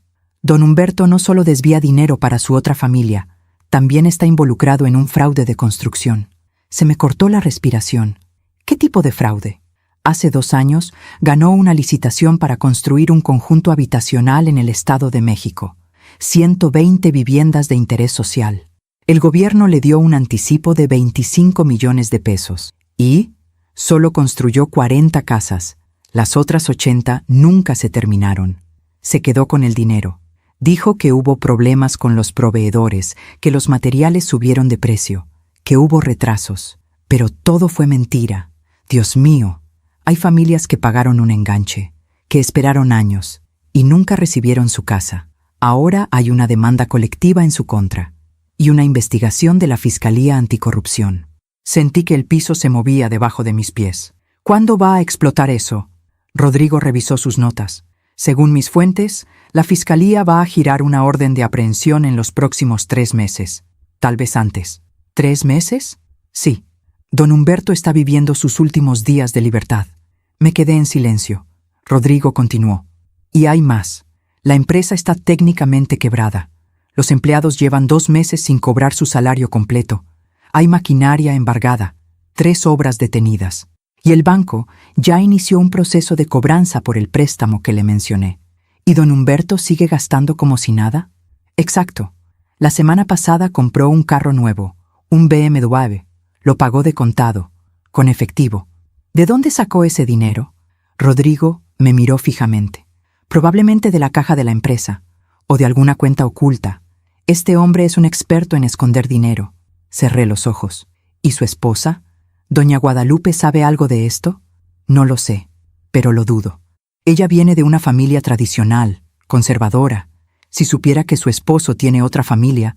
Don Humberto no solo desvía dinero para su otra familia, también está involucrado en un fraude de construcción. Se me cortó la respiración. ¿Qué tipo de fraude? Hace 2 años ganó una licitación para construir un conjunto habitacional en el Estado de México. 120 viviendas de interés social. El gobierno le dio un anticipo de 25 millones de pesos y solo construyó 40 casas. Las otras 80 nunca se terminaron. Se quedó con el dinero. Dijo que hubo problemas con los proveedores, que los materiales subieron de precio, que hubo retrasos. Pero todo fue mentira. Dios mío, hay familias que pagaron un enganche, que esperaron años y nunca recibieron su casa. Ahora hay una demanda colectiva en su contra y una investigación de la Fiscalía Anticorrupción. Sentí que el piso se movía debajo de mis pies. ¿Cuándo va a explotar eso? Rodrigo revisó sus notas. Según mis fuentes, la Fiscalía va a girar una orden de aprehensión en los próximos 3 meses. Tal vez antes. ¿3 meses? Sí. Don Humberto está viviendo sus últimos días de libertad. Me quedé en silencio. Rodrigo continuó. Y hay más. La empresa está técnicamente quebrada. Los empleados llevan 2 meses sin cobrar su salario completo. Hay maquinaria embargada, 3 obras detenidas. Y el banco ya inició un proceso de cobranza por el préstamo que le mencioné. ¿Y don Humberto sigue gastando como si nada? Exacto. La semana pasada compró un carro nuevo, un BMW. Lo pagó de contado, con efectivo. ¿De dónde sacó ese dinero? Rodrigo me miró fijamente. Probablemente de la caja de la empresa, o de alguna cuenta oculta. Este hombre es un experto en esconder dinero. Cerré los ojos. ¿Y su esposa? ¿Doña Guadalupe sabe algo de esto? No lo sé, pero lo dudo. Ella viene de una familia tradicional, conservadora. Si supiera que su esposo tiene otra familia,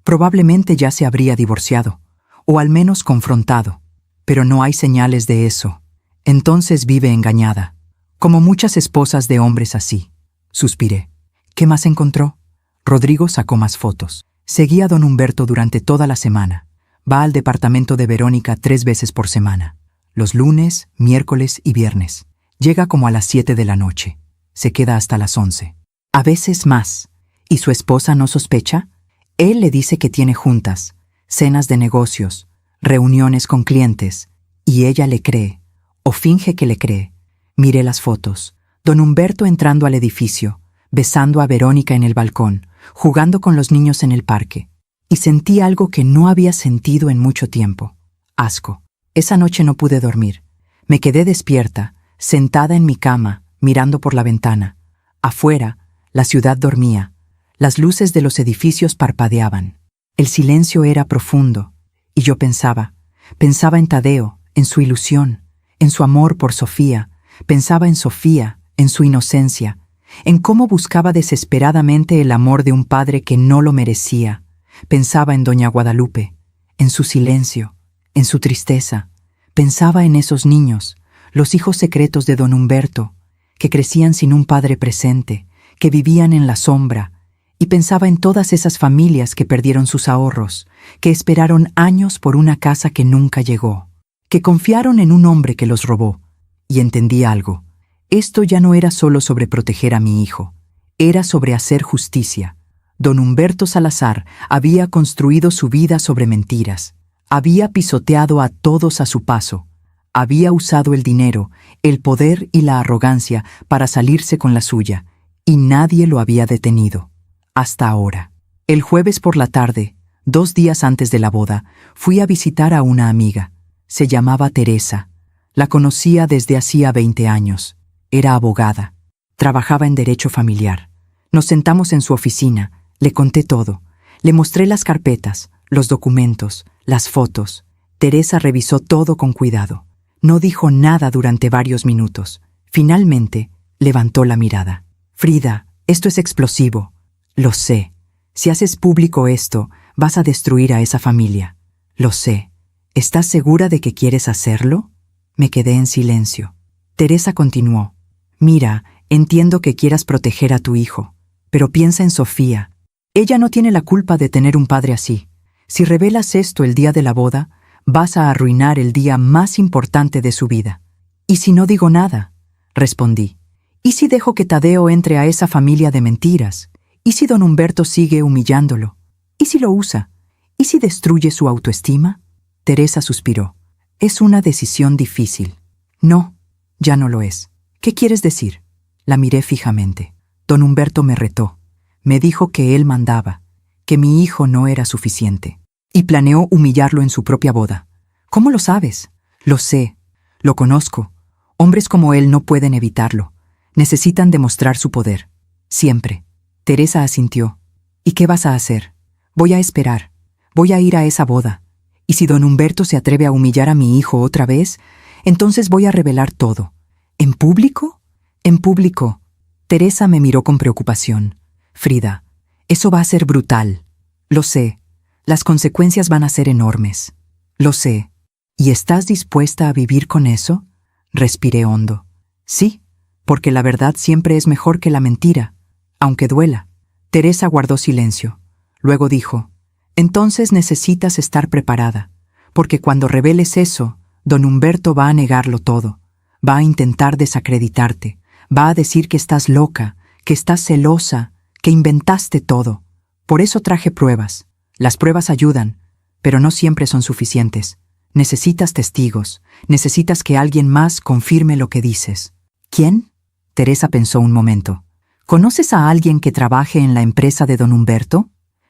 probablemente ya se habría divorciado, o al menos confrontado. Pero no hay señales de eso. Entonces vive engañada, como muchas esposas de hombres así. Suspiré. ¿Qué más encontró? Rodrigo sacó más fotos. Seguía a don Humberto durante toda la semana. Va al departamento de Verónica 3 veces por semana. Los lunes, miércoles y viernes. Llega como a las 7 de la noche. Se queda hasta las 11. A veces más. ¿Y su esposa no sospecha? Él le dice que tiene juntas, cenas de negocios, reuniones con clientes, y ella le cree, o finge que le cree. Miré las fotos. Don Humberto entrando al edificio, besando a Verónica en el balcón, jugando con los niños en el parque. Y sentí algo que no había sentido en mucho tiempo. Asco. Esa noche no pude dormir. Me quedé despierta, sentada en mi cama, mirando por la ventana. Afuera, la ciudad dormía. Las luces de los edificios parpadeaban. El silencio era profundo. Y yo pensaba en Tadeo, en su ilusión, en su amor por Sofía. Pensaba en Sofía, en su inocencia, en cómo buscaba desesperadamente el amor de un padre que no lo merecía. Pensaba en doña Guadalupe, en su silencio, en su tristeza. Pensaba en esos niños, los hijos secretos de don Humberto, que crecían sin un padre presente, que vivían en la sombra, y pensaba en todas esas familias que perdieron sus ahorros, que esperaron años por una casa que nunca llegó, que confiaron en un hombre que los robó. Y entendí algo. Esto ya no era solo sobre proteger a mi hijo, era sobre hacer justicia. Don Humberto Salazar había construido su vida sobre mentiras, había pisoteado a todos a su paso, había usado el dinero, el poder y la arrogancia para salirse con la suya, y nadie lo había detenido. Hasta ahora. El jueves por la tarde, 2 días antes de la boda, fui a visitar a una amiga. Se llamaba Teresa. La conocía desde hacía 20 años. Era abogada. Trabajaba en derecho familiar. Nos sentamos en su oficina. Le conté todo. Le mostré las carpetas, los documentos, las fotos. Teresa revisó todo con cuidado. No dijo nada durante varios minutos. Finalmente, levantó la mirada. Frida, esto es explosivo. Lo sé. Si haces público esto, vas a destruir a esa familia. Lo sé. ¿Estás segura de que quieres hacerlo? Me quedé en silencio. Teresa continuó. Mira, Entiendo que quieras proteger a tu hijo, pero piensa en Sofía. Ella no tiene la culpa de tener un padre así. Si revelas esto el día de la boda, vas a arruinar el día más importante de su vida. ¿Y si no digo nada?, respondí. ¿Y si dejo que Tadeo entre a esa familia de mentiras? ¿Y si don Humberto sigue humillándolo? ¿Y si lo usa? ¿Y si destruye su autoestima? Teresa suspiró. Es una decisión difícil. No, ya no lo es. ¿Qué quieres decir? La miré fijamente. Don Humberto me retó. Me dijo que él mandaba, que mi hijo no era suficiente. Y planeó humillarlo en su propia boda. ¿Cómo lo sabes? Lo sé. Lo conozco. Hombres como él no pueden evitarlo. Necesitan demostrar su poder. Siempre. Teresa asintió. ¿Y qué vas a hacer? Voy a esperar. Voy a ir a esa boda. Y si don Humberto se atreve a humillar a mi hijo otra vez, entonces voy a revelar todo. ¿En público? En público. Teresa me miró con preocupación. Frida, eso va a ser brutal. Lo sé. Las consecuencias van a ser enormes. Lo sé. ¿Y estás dispuesta a vivir con eso? Respiré hondo. Sí, porque la verdad siempre es mejor que la mentira, aunque duela. Teresa guardó silencio. Luego dijo, entonces necesitas estar preparada, porque cuando reveles eso, don Humberto va a negarlo todo. Va a intentar desacreditarte. Va a decir que estás loca, que estás celosa, que inventaste todo. Por eso traje pruebas. Las pruebas ayudan, pero no siempre son suficientes. Necesitas testigos. Necesitas que alguien más confirme lo que dices. ¿Quién? Teresa pensó un momento. ¿Conoces a alguien que trabaje en la empresa de don Humberto?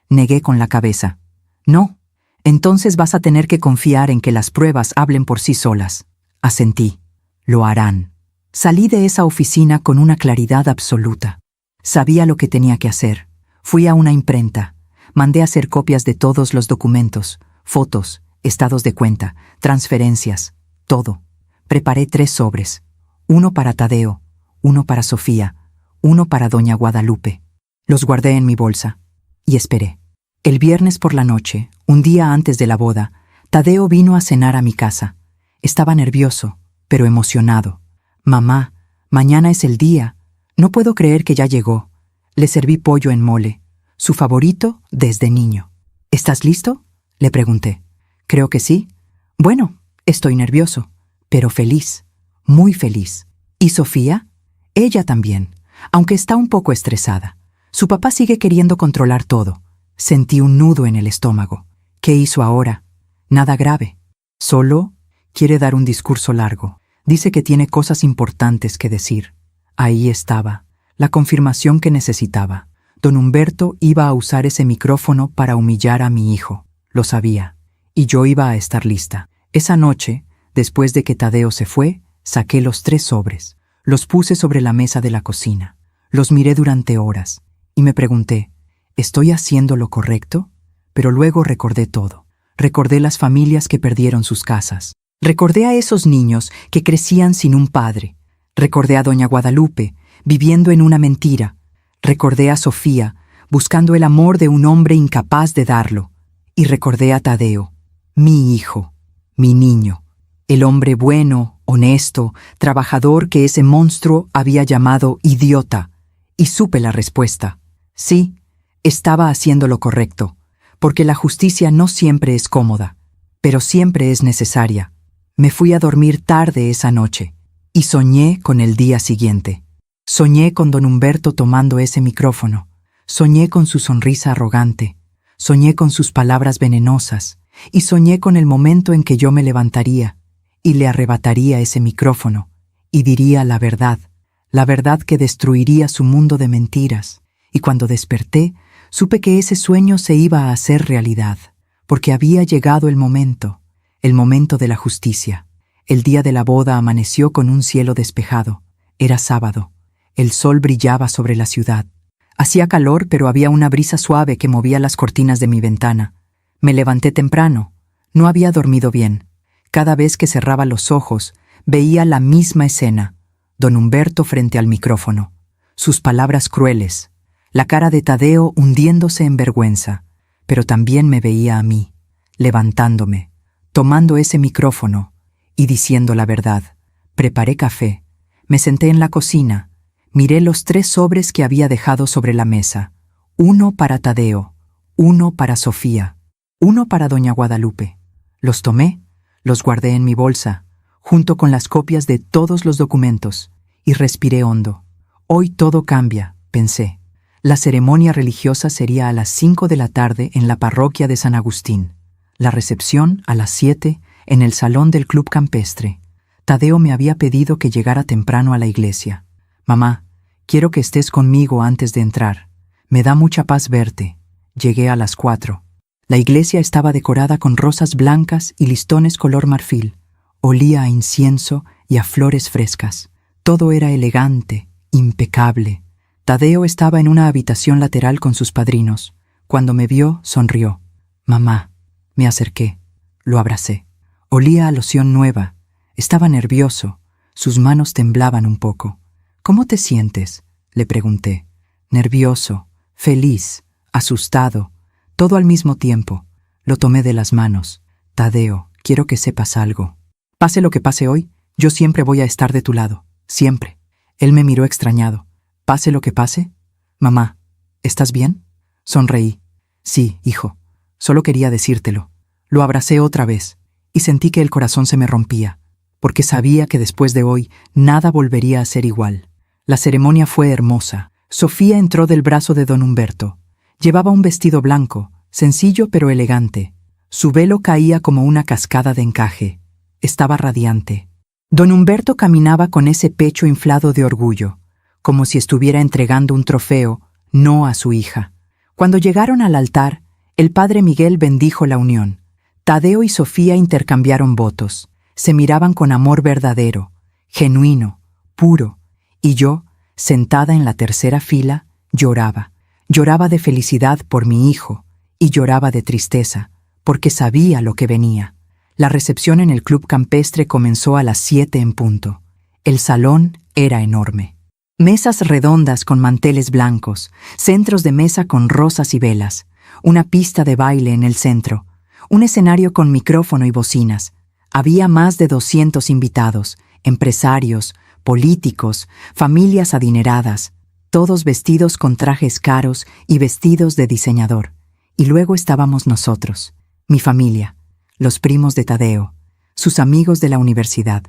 Negué con la cabeza. No. Entonces vas a tener que confiar en que las pruebas hablen por sí solas. Asentí. Lo harán. Salí de esa oficina con una claridad absoluta. Sabía lo que tenía que hacer. Fui a una imprenta. Mandé a hacer copias de todos los documentos, fotos, estados de cuenta, transferencias, todo. Preparé 3 sobres. Uno para Tadeo, uno para Sofía, uno para doña Guadalupe. Los guardé en mi bolsa y esperé. El viernes por la noche, un día antes de la boda, Tadeo vino a cenar a mi casa. Estaba nervioso, pero emocionado. Mamá, mañana es el día. No puedo creer que ya llegó. Le serví pollo en mole, su favorito desde niño. ¿Estás listo?, le pregunté. Creo que sí. Bueno, estoy nervioso, pero feliz, muy feliz. ¿Y Sofía? Ella también, aunque está un poco estresada. Su papá sigue queriendo controlar todo. Sentí un nudo en el estómago. ¿Qué hizo ahora? Nada grave. Solo quiere dar un discurso largo. Dice que tiene cosas importantes que decir. Ahí estaba, la confirmación que necesitaba. Don Humberto iba a usar ese micrófono para humillar a mi hijo. Lo sabía. Y yo iba a estar lista. Esa noche, después de que Tadeo se fue, saqué los 3 sobres. Los puse sobre la mesa de la cocina. Los miré durante horas. Y me pregunté, ¿estoy haciendo lo correcto? Pero luego recordé todo. Recordé las familias que perdieron sus casas. Recordé a esos niños que crecían sin un padre. Recordé a doña Guadalupe, viviendo en una mentira. Recordé a Sofía, buscando el amor de un hombre incapaz de darlo. Y recordé a Tadeo, mi hijo, mi niño, el hombre bueno, honesto, trabajador que ese monstruo había llamado idiota. Y supe la respuesta. Sí, estaba haciendo lo correcto, porque la justicia no siempre es cómoda, pero siempre es necesaria. Me fui a dormir tarde esa noche, y soñé con el día siguiente. Soñé con don Humberto tomando ese micrófono. Soñé con su sonrisa arrogante. Soñé con sus palabras venenosas. Y soñé con el momento en que yo me levantaría y le arrebataría ese micrófono y diría la verdad que destruiría su mundo de mentiras. Y cuando desperté, supe que ese sueño se iba a hacer realidad, porque había llegado el momento de la justicia. El día de la boda amaneció con un cielo despejado. Era sábado. El sol brillaba sobre la ciudad. Hacía calor, pero había una brisa suave que movía las cortinas de mi ventana. Me levanté temprano. No había dormido bien. Cada vez que cerraba los ojos, veía la misma escena. Don Humberto frente al micrófono. Sus palabras crueles. La cara de Tadeo hundiéndose en vergüenza. Pero también me veía a mí, levantándome, tomando ese micrófono y diciendo la verdad. Preparé café. Me senté en la cocina. Miré los 3 sobres que había dejado sobre la mesa. 1 para Tadeo, 1 para Sofía, 1 para doña Guadalupe. Los tomé, los guardé en mi bolsa, junto con las copias de todos los documentos, y respiré hondo. Hoy todo cambia, pensé. La ceremonia religiosa sería a las 5 de la tarde en la parroquia de San Agustín. La recepción a las 7 en el salón del club campestre. Tadeo me había pedido que llegara temprano a la iglesia. Mamá, quiero que estés conmigo antes de entrar. Me da mucha paz verte. Llegué a las 4. La iglesia estaba decorada con rosas blancas y listones color marfil. Olía a incienso y a flores frescas. Todo era elegante, impecable. Tadeo estaba en una habitación lateral con sus padrinos. Cuando me vio, sonrió. Mamá. Me acerqué. Lo abracé. Olía a loción nueva. Estaba nervioso. Sus manos temblaban un poco. ¿Cómo te sientes?, le pregunté. Nervioso, feliz, asustado, todo al mismo tiempo. Lo tomé de las manos. Tadeo, quiero que sepas algo. Pase lo que pase hoy, yo siempre voy a estar de tu lado. Siempre. Él me miró extrañado. ¿Pase lo que pase? Mamá, ¿estás bien? Sonreí. Sí, hijo. Solo quería decírtelo. Lo abracé otra vez y sentí que el corazón se me rompía, porque sabía que después de hoy nada volvería a ser igual. La ceremonia fue hermosa. Sofía entró del brazo de don Humberto. Llevaba un vestido blanco, sencillo pero elegante. Su velo caía como una cascada de encaje. Estaba radiante. Don Humberto caminaba con ese pecho inflado de orgullo, como si estuviera entregando un trofeo, no a su hija. Cuando llegaron al altar, el padre Miguel bendijo la unión. Tadeo y Sofía intercambiaron votos. Se miraban con amor verdadero, genuino, puro. Y yo, sentada en la tercera fila, lloraba. Lloraba de felicidad por mi hijo y lloraba de tristeza, porque sabía lo que venía. La recepción en el club campestre comenzó a las 7 en punto. El salón era enorme. Mesas redondas con manteles blancos, centros de mesa con rosas y velas, una pista de baile en el centro, un escenario con micrófono y bocinas. Había más de 200 invitados, empresarios, políticos, familias adineradas, todos vestidos con trajes caros y vestidos de diseñador. Y luego estábamos nosotros, mi familia, los primos de Tadeo, sus amigos de la universidad,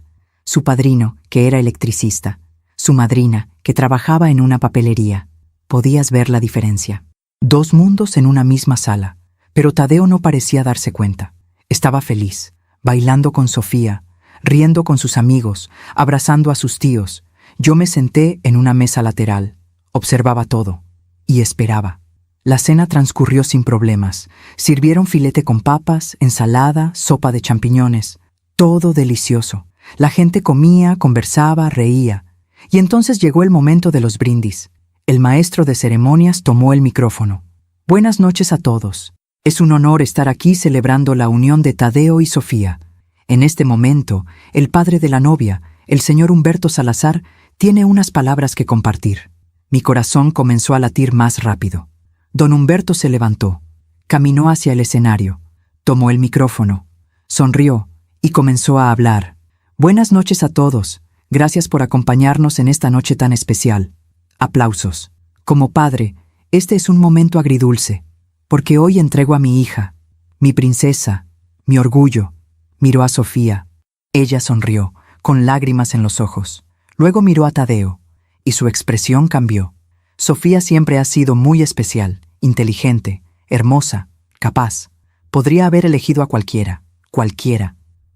su padrino, que era electricista, su madrina, que trabajaba en una papelería. Podías ver la diferencia. 2 mundos en una misma sala, pero Tadeo no parecía darse cuenta. Estaba feliz, bailando con Sofía, riendo con sus amigos, abrazando a sus tíos. Yo me senté en una mesa lateral, observaba todo y esperaba. La cena transcurrió sin problemas. Sirvieron filete con papas, ensalada, sopa de champiñones. Todo delicioso. La gente comía, conversaba, reía. Y entonces llegó el momento de los brindis. El maestro de ceremonias tomó el micrófono. Buenas noches a todos. Es un honor estar aquí celebrando la unión de Tadeo y Sofía. En este momento, el padre de la novia, el señor Humberto Salazar, tiene unas palabras que compartir. Mi corazón comenzó a latir más rápido. Don Humberto se levantó, caminó hacia el escenario, tomó el micrófono, sonrió y comenzó a hablar. Buenas noches a todos. Gracias por acompañarnos en esta noche tan especial. Aplausos. Como padre, este es un momento agridulce, porque hoy entrego a mi hija, mi princesa, mi orgullo. Miró a Sofía. Ella sonrió, con lágrimas en los ojos. Luego miró a Tadeo, y su expresión cambió. Sofía siempre ha sido muy especial, inteligente, hermosa, capaz. Podría haber elegido a cualquiera.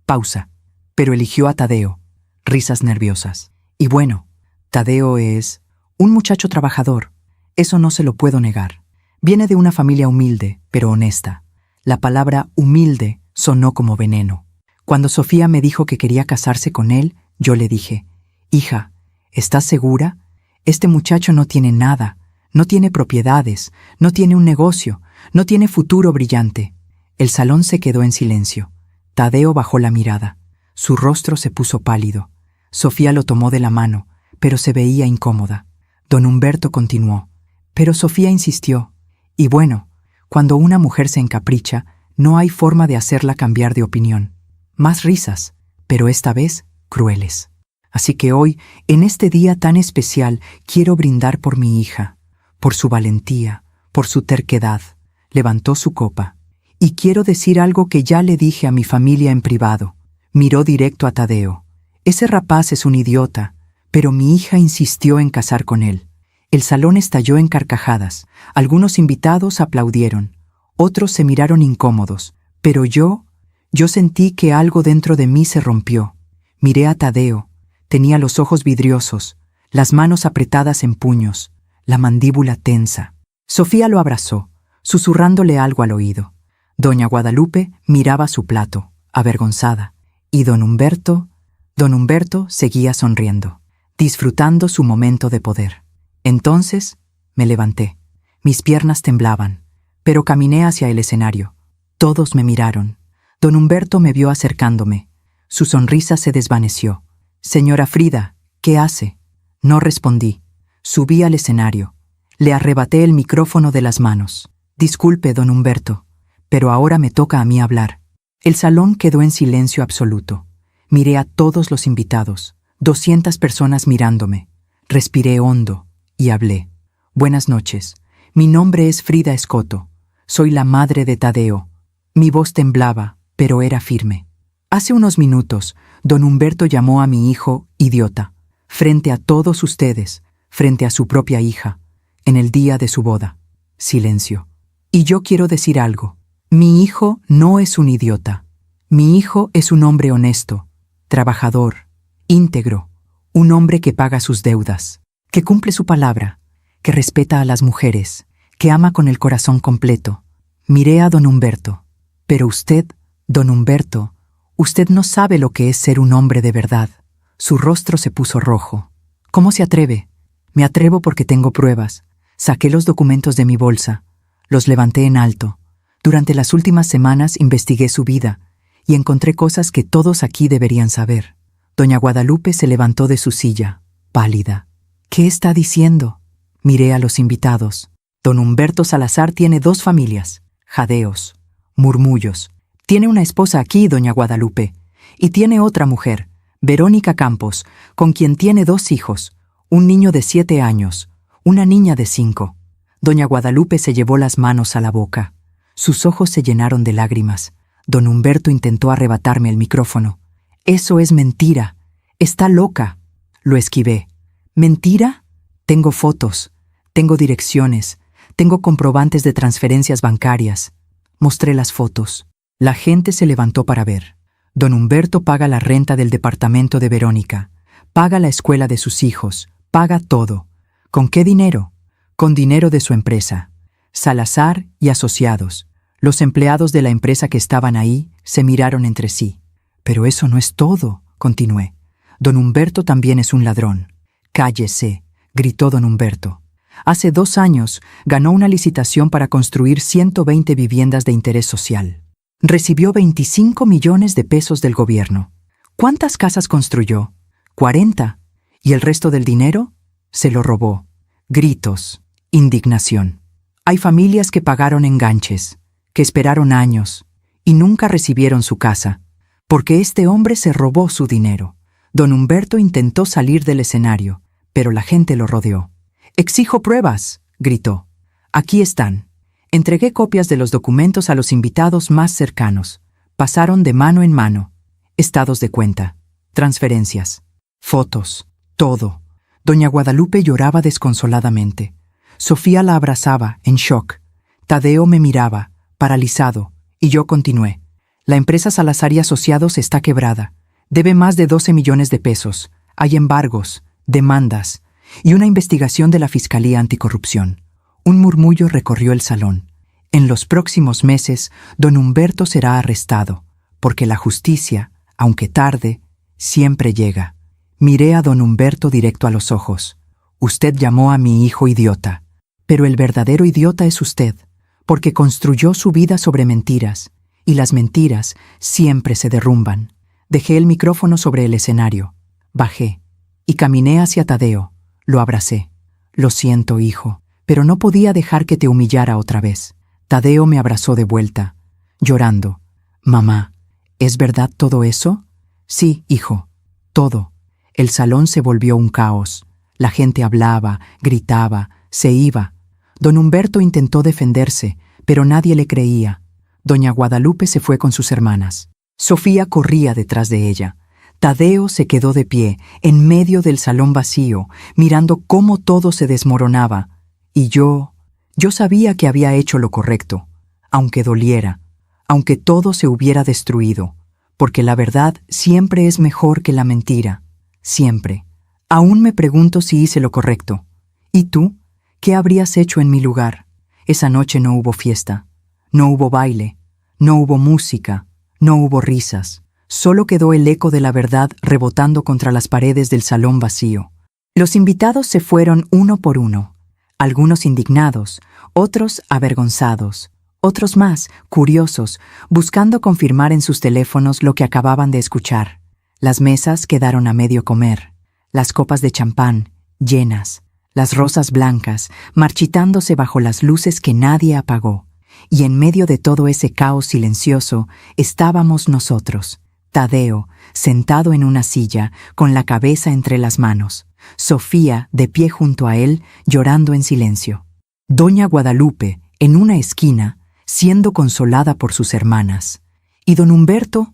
Pausa. Pero eligió a Tadeo. Risas nerviosas. Y bueno, Tadeo es un muchacho trabajador. Eso no se lo puedo negar. Viene de una familia humilde, pero honesta. La palabra humilde sonó como veneno. Cuando Sofía me dijo que quería casarse con él, yo le dije, hija, ¿estás segura? Este muchacho no tiene nada, no tiene propiedades, no tiene un negocio, no tiene futuro brillante. El salón se quedó en silencio. Tadeo bajó la mirada. Su rostro se puso pálido. Sofía lo tomó de la mano, pero se veía incómoda. Don Humberto continuó. Pero Sofía insistió. Y bueno, cuando una mujer se encapricha, no hay forma de hacerla cambiar de opinión. Más risas, pero esta vez crueles. Así que hoy, en este día tan especial, quiero brindar por mi hija, por su valentía, por su terquedad. Levantó su copa. Y quiero decir algo que ya le dije a mi familia en privado. Miró directo a Tadeo. Ese rapaz es un idiota, pero mi hija insistió en casar con él. El salón estalló en carcajadas. Algunos invitados aplaudieron. Otros se miraron incómodos. Pero yo sentí que algo dentro de mí se rompió. Miré a Tadeo. Tenía los ojos vidriosos, las manos apretadas en puños, la mandíbula tensa. Sofía lo abrazó, susurrándole algo al oído. Doña Guadalupe miraba su plato, avergonzada, y don Humberto seguía sonriendo, disfrutando su momento de poder. Entonces me levanté. Mis piernas temblaban, pero caminé hacia el escenario. Todos me miraron. Don Humberto me vio acercándome. Su sonrisa se desvaneció. «Señora Frida, ¿qué hace?» No respondí. Subí al escenario. Le arrebaté el micrófono de las manos. «Disculpe, don Humberto, pero ahora me toca a mí hablar». El salón quedó en silencio absoluto. Miré a todos los invitados, 200 personas mirándome. Respiré hondo y hablé. «Buenas noches. Mi nombre es Frida Escoto. Soy la madre de Tadeo». Mi voz temblaba, pero era firme. Hace unos minutos, don Humberto llamó a mi hijo idiota, frente a todos ustedes, frente a su propia hija, en el día de su boda. Silencio. Y yo quiero decir algo. Mi hijo no es un idiota. Mi hijo es un hombre honesto, trabajador, íntegro, un hombre que paga sus deudas, que cumple su palabra, que respeta a las mujeres, que ama con el corazón completo. Miré a don Humberto. Pero usted, don Humberto, usted no sabe lo que es ser un hombre de verdad. Su rostro se puso rojo. ¿Cómo se atreve? Me atrevo porque tengo pruebas. Saqué los documentos de mi bolsa. Los levanté en alto. Durante las últimas semanas investigué su vida y encontré cosas que todos aquí deberían saber. Doña Guadalupe se levantó de su silla, pálida. ¿Qué está diciendo? Miré a los invitados. Don Humberto Salazar tiene 2 familias, jadeos, murmullos. Tiene una esposa aquí, doña Guadalupe, y tiene otra mujer, Verónica Campos, con quien tiene 2 hijos, un niño de 7 años, una niña de 5. Doña Guadalupe se llevó las manos a la boca. Sus ojos se llenaron de lágrimas. Don Humberto intentó arrebatarme el micrófono. «Eso es mentira. Está loca». Lo esquivé. «¿Mentira? Tengo fotos, tengo direcciones, tengo comprobantes de transferencias bancarias». Mostré las fotos. La gente se levantó para ver. Don Humberto paga la renta del departamento de Verónica, paga la escuela de sus hijos, paga todo. ¿Con qué dinero? Con dinero de su empresa. Salazar y asociados. Los empleados de la empresa que estaban ahí se miraron entre sí. «Pero eso no es todo», continué. «Don Humberto también es un ladrón». «Cállese», gritó don Humberto. «Hace 2 años ganó una licitación para construir 120 viviendas de interés social. Recibió 25 millones de pesos del gobierno. ¿Cuántas casas construyó? 40. ¿Y el resto del dinero? Se lo robó». Gritos, indignación. Hay familias que pagaron enganches, que esperaron años y nunca recibieron su casa, porque este hombre se robó su dinero. Don Humberto intentó salir del escenario, pero la gente lo rodeó. «Exijo pruebas», gritó. «Aquí están». Entregué copias de los documentos a los invitados más cercanos. Pasaron de mano en mano. Estados de cuenta, transferencias, fotos, todo. Doña Guadalupe lloraba desconsoladamente. Sofía la abrazaba, en shock. Tadeo me miraba, paralizado, y yo continué. «La empresa Salazar y Asociados está quebrada. Debe más de 12 millones de pesos. Hay embargos, demandas y una investigación de la Fiscalía Anticorrupción». Un murmullo recorrió el salón. En los próximos meses, don Humberto será arrestado, porque la justicia, aunque tarde, siempre llega. Miré a don Humberto directo a los ojos. «Usted llamó a mi hijo idiota, pero el verdadero idiota es usted, porque construyó su vida sobre mentiras, y las mentiras siempre se derrumban». Dejé el micrófono sobre el escenario. Bajé y caminé hacia Tadeo. Lo abracé. «Lo siento, hijo, pero no podía dejar que te humillara otra vez». Tadeo me abrazó de vuelta, llorando. «Mamá, ¿es verdad todo eso?» «Sí, hijo, todo. El salón se volvió un caos. La gente hablaba, gritaba, se iba. Don Humberto intentó defenderse, pero nadie le creía. Doña Guadalupe se fue con sus hermanas. Sofía corría detrás de ella. Tadeo se quedó de pie, en medio del salón vacío, mirando cómo todo se desmoronaba. Y yo sabía que había hecho lo correcto, aunque doliera, aunque todo se hubiera destruido, porque la verdad siempre es mejor que la mentira, siempre. Aún me pregunto si hice lo correcto. ¿Y tú? ¿Qué habrías hecho en mi lugar? Esa noche no hubo fiesta, no hubo baile, no hubo música, no hubo risas. Solo quedó el eco de la verdad rebotando contra las paredes del salón vacío. Los invitados se fueron uno por uno, algunos indignados, otros avergonzados, otros más curiosos, buscando confirmar en sus teléfonos lo que acababan de escuchar. Las mesas quedaron a medio comer, las copas de champán llenas, las rosas blancas marchitándose bajo las luces que nadie apagó. Y en medio de todo ese caos silencioso estábamos nosotros. Tadeo, sentado en una silla, con la cabeza entre las manos. Sofía, de pie junto a él, llorando en silencio. Doña Guadalupe, en una esquina, siendo consolada por sus hermanas. Y don Humberto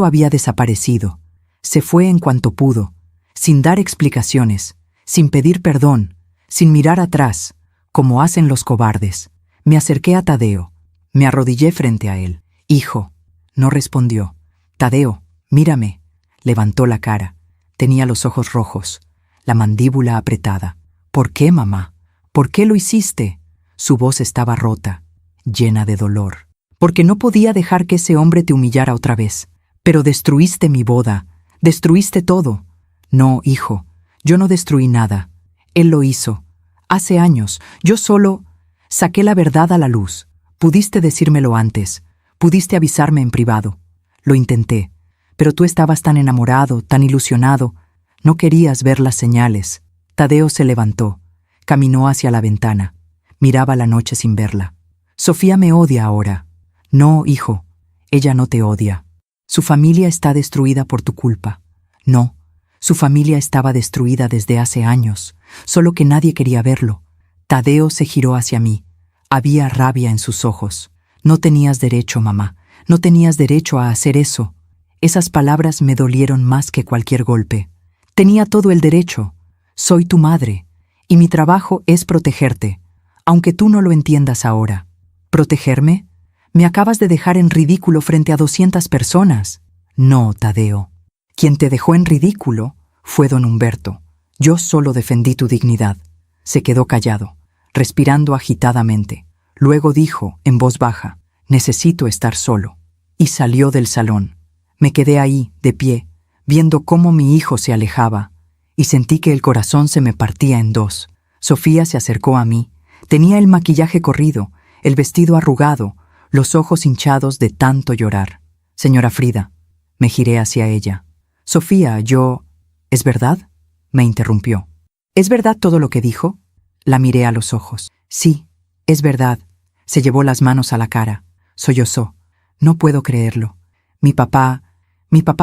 había desaparecido. Se fue en cuanto pudo, sin dar explicaciones, sin pedir perdón, sin mirar atrás, como hacen los cobardes. Me acerqué a Tadeo, me arrodillé frente a él. «Hijo», no respondió. «Tadeo, mírame». Levantó la cara. Tenía los ojos rojos, la mandíbula apretada. «¿Por qué, mamá? ¿Por qué lo hiciste?» Su voz estaba rota, llena de dolor. «Porque no podía dejar que ese hombre te humillara otra vez. Pero destruiste mi boda, destruiste todo». «No, hijo, yo no destruí nada. Él lo hizo. Hace años, yo solo saqué la verdad a la luz. Pudiste decírmelo antes, pudiste avisarme en privado. Lo intenté, pero tú estabas tan enamorado, tan ilusionado, no querías ver las señales». Tadeo se levantó, caminó hacia la ventana, miraba la noche sin verla. «Sofía me odia ahora». «No, hijo, ella no te odia. Su familia está destruida por tu culpa». «No, su familia estaba destruida desde hace años, solo que nadie quería verlo». Tadeo se giró hacia mí. Había rabia en sus ojos. «No tenías derecho, mamá. No tenías derecho a hacer eso». Esas palabras me dolieron más que cualquier golpe. Tenía todo el derecho. Soy tu madre, y mi trabajo es protegerte, aunque tú no lo entiendas ahora. ¿Protegerme? Me acabas de dejar en ridículo frente a 200 personas. No, Tadeo. Quien te dejó en ridículo fue don Humberto. Yo solo defendí tu dignidad». Se quedó callado, respirando agitadamente. Luego dijo, en voz baja, «Necesito estar solo». Y salió del salón. Me quedé ahí, de pie, viendo cómo mi hijo se alejaba, y sentí que el corazón se me partía en dos. Sofía se acercó a mí. Tenía el maquillaje corrido, el vestido arrugado, los ojos hinchados de tanto llorar. «Señora Frida», me giré hacia ella. «Sofía, yo... ¿Es verdad?», me interrumpió. «¿Es verdad todo lo que dijo?». La miré a los ojos. «Sí, es verdad». Se llevó las manos a la cara. Sollozó. «No puedo creerlo. Mi papá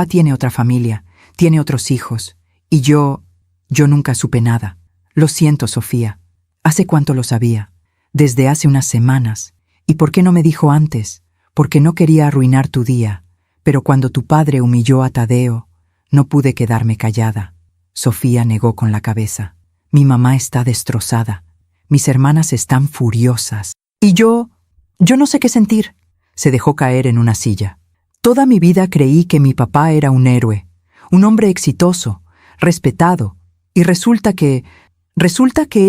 tiene otra familia, tiene otros hijos, y yo nunca supe nada. Lo siento, Sofía». «¿Hace cuánto lo sabía?». «Desde hace unas semanas». «¿Y por qué no me dijo antes?». «Porque no quería arruinar tu día. Pero cuando tu padre humilló a Tadeo, no pude quedarme callada». Sofía negó con la cabeza. «Mi mamá está destrozada. Mis hermanas están furiosas. Y yo no sé qué sentir». Se dejó caer en una silla. «Toda mi vida creí que mi papá era un héroe, un hombre exitoso, respetado, y resulta que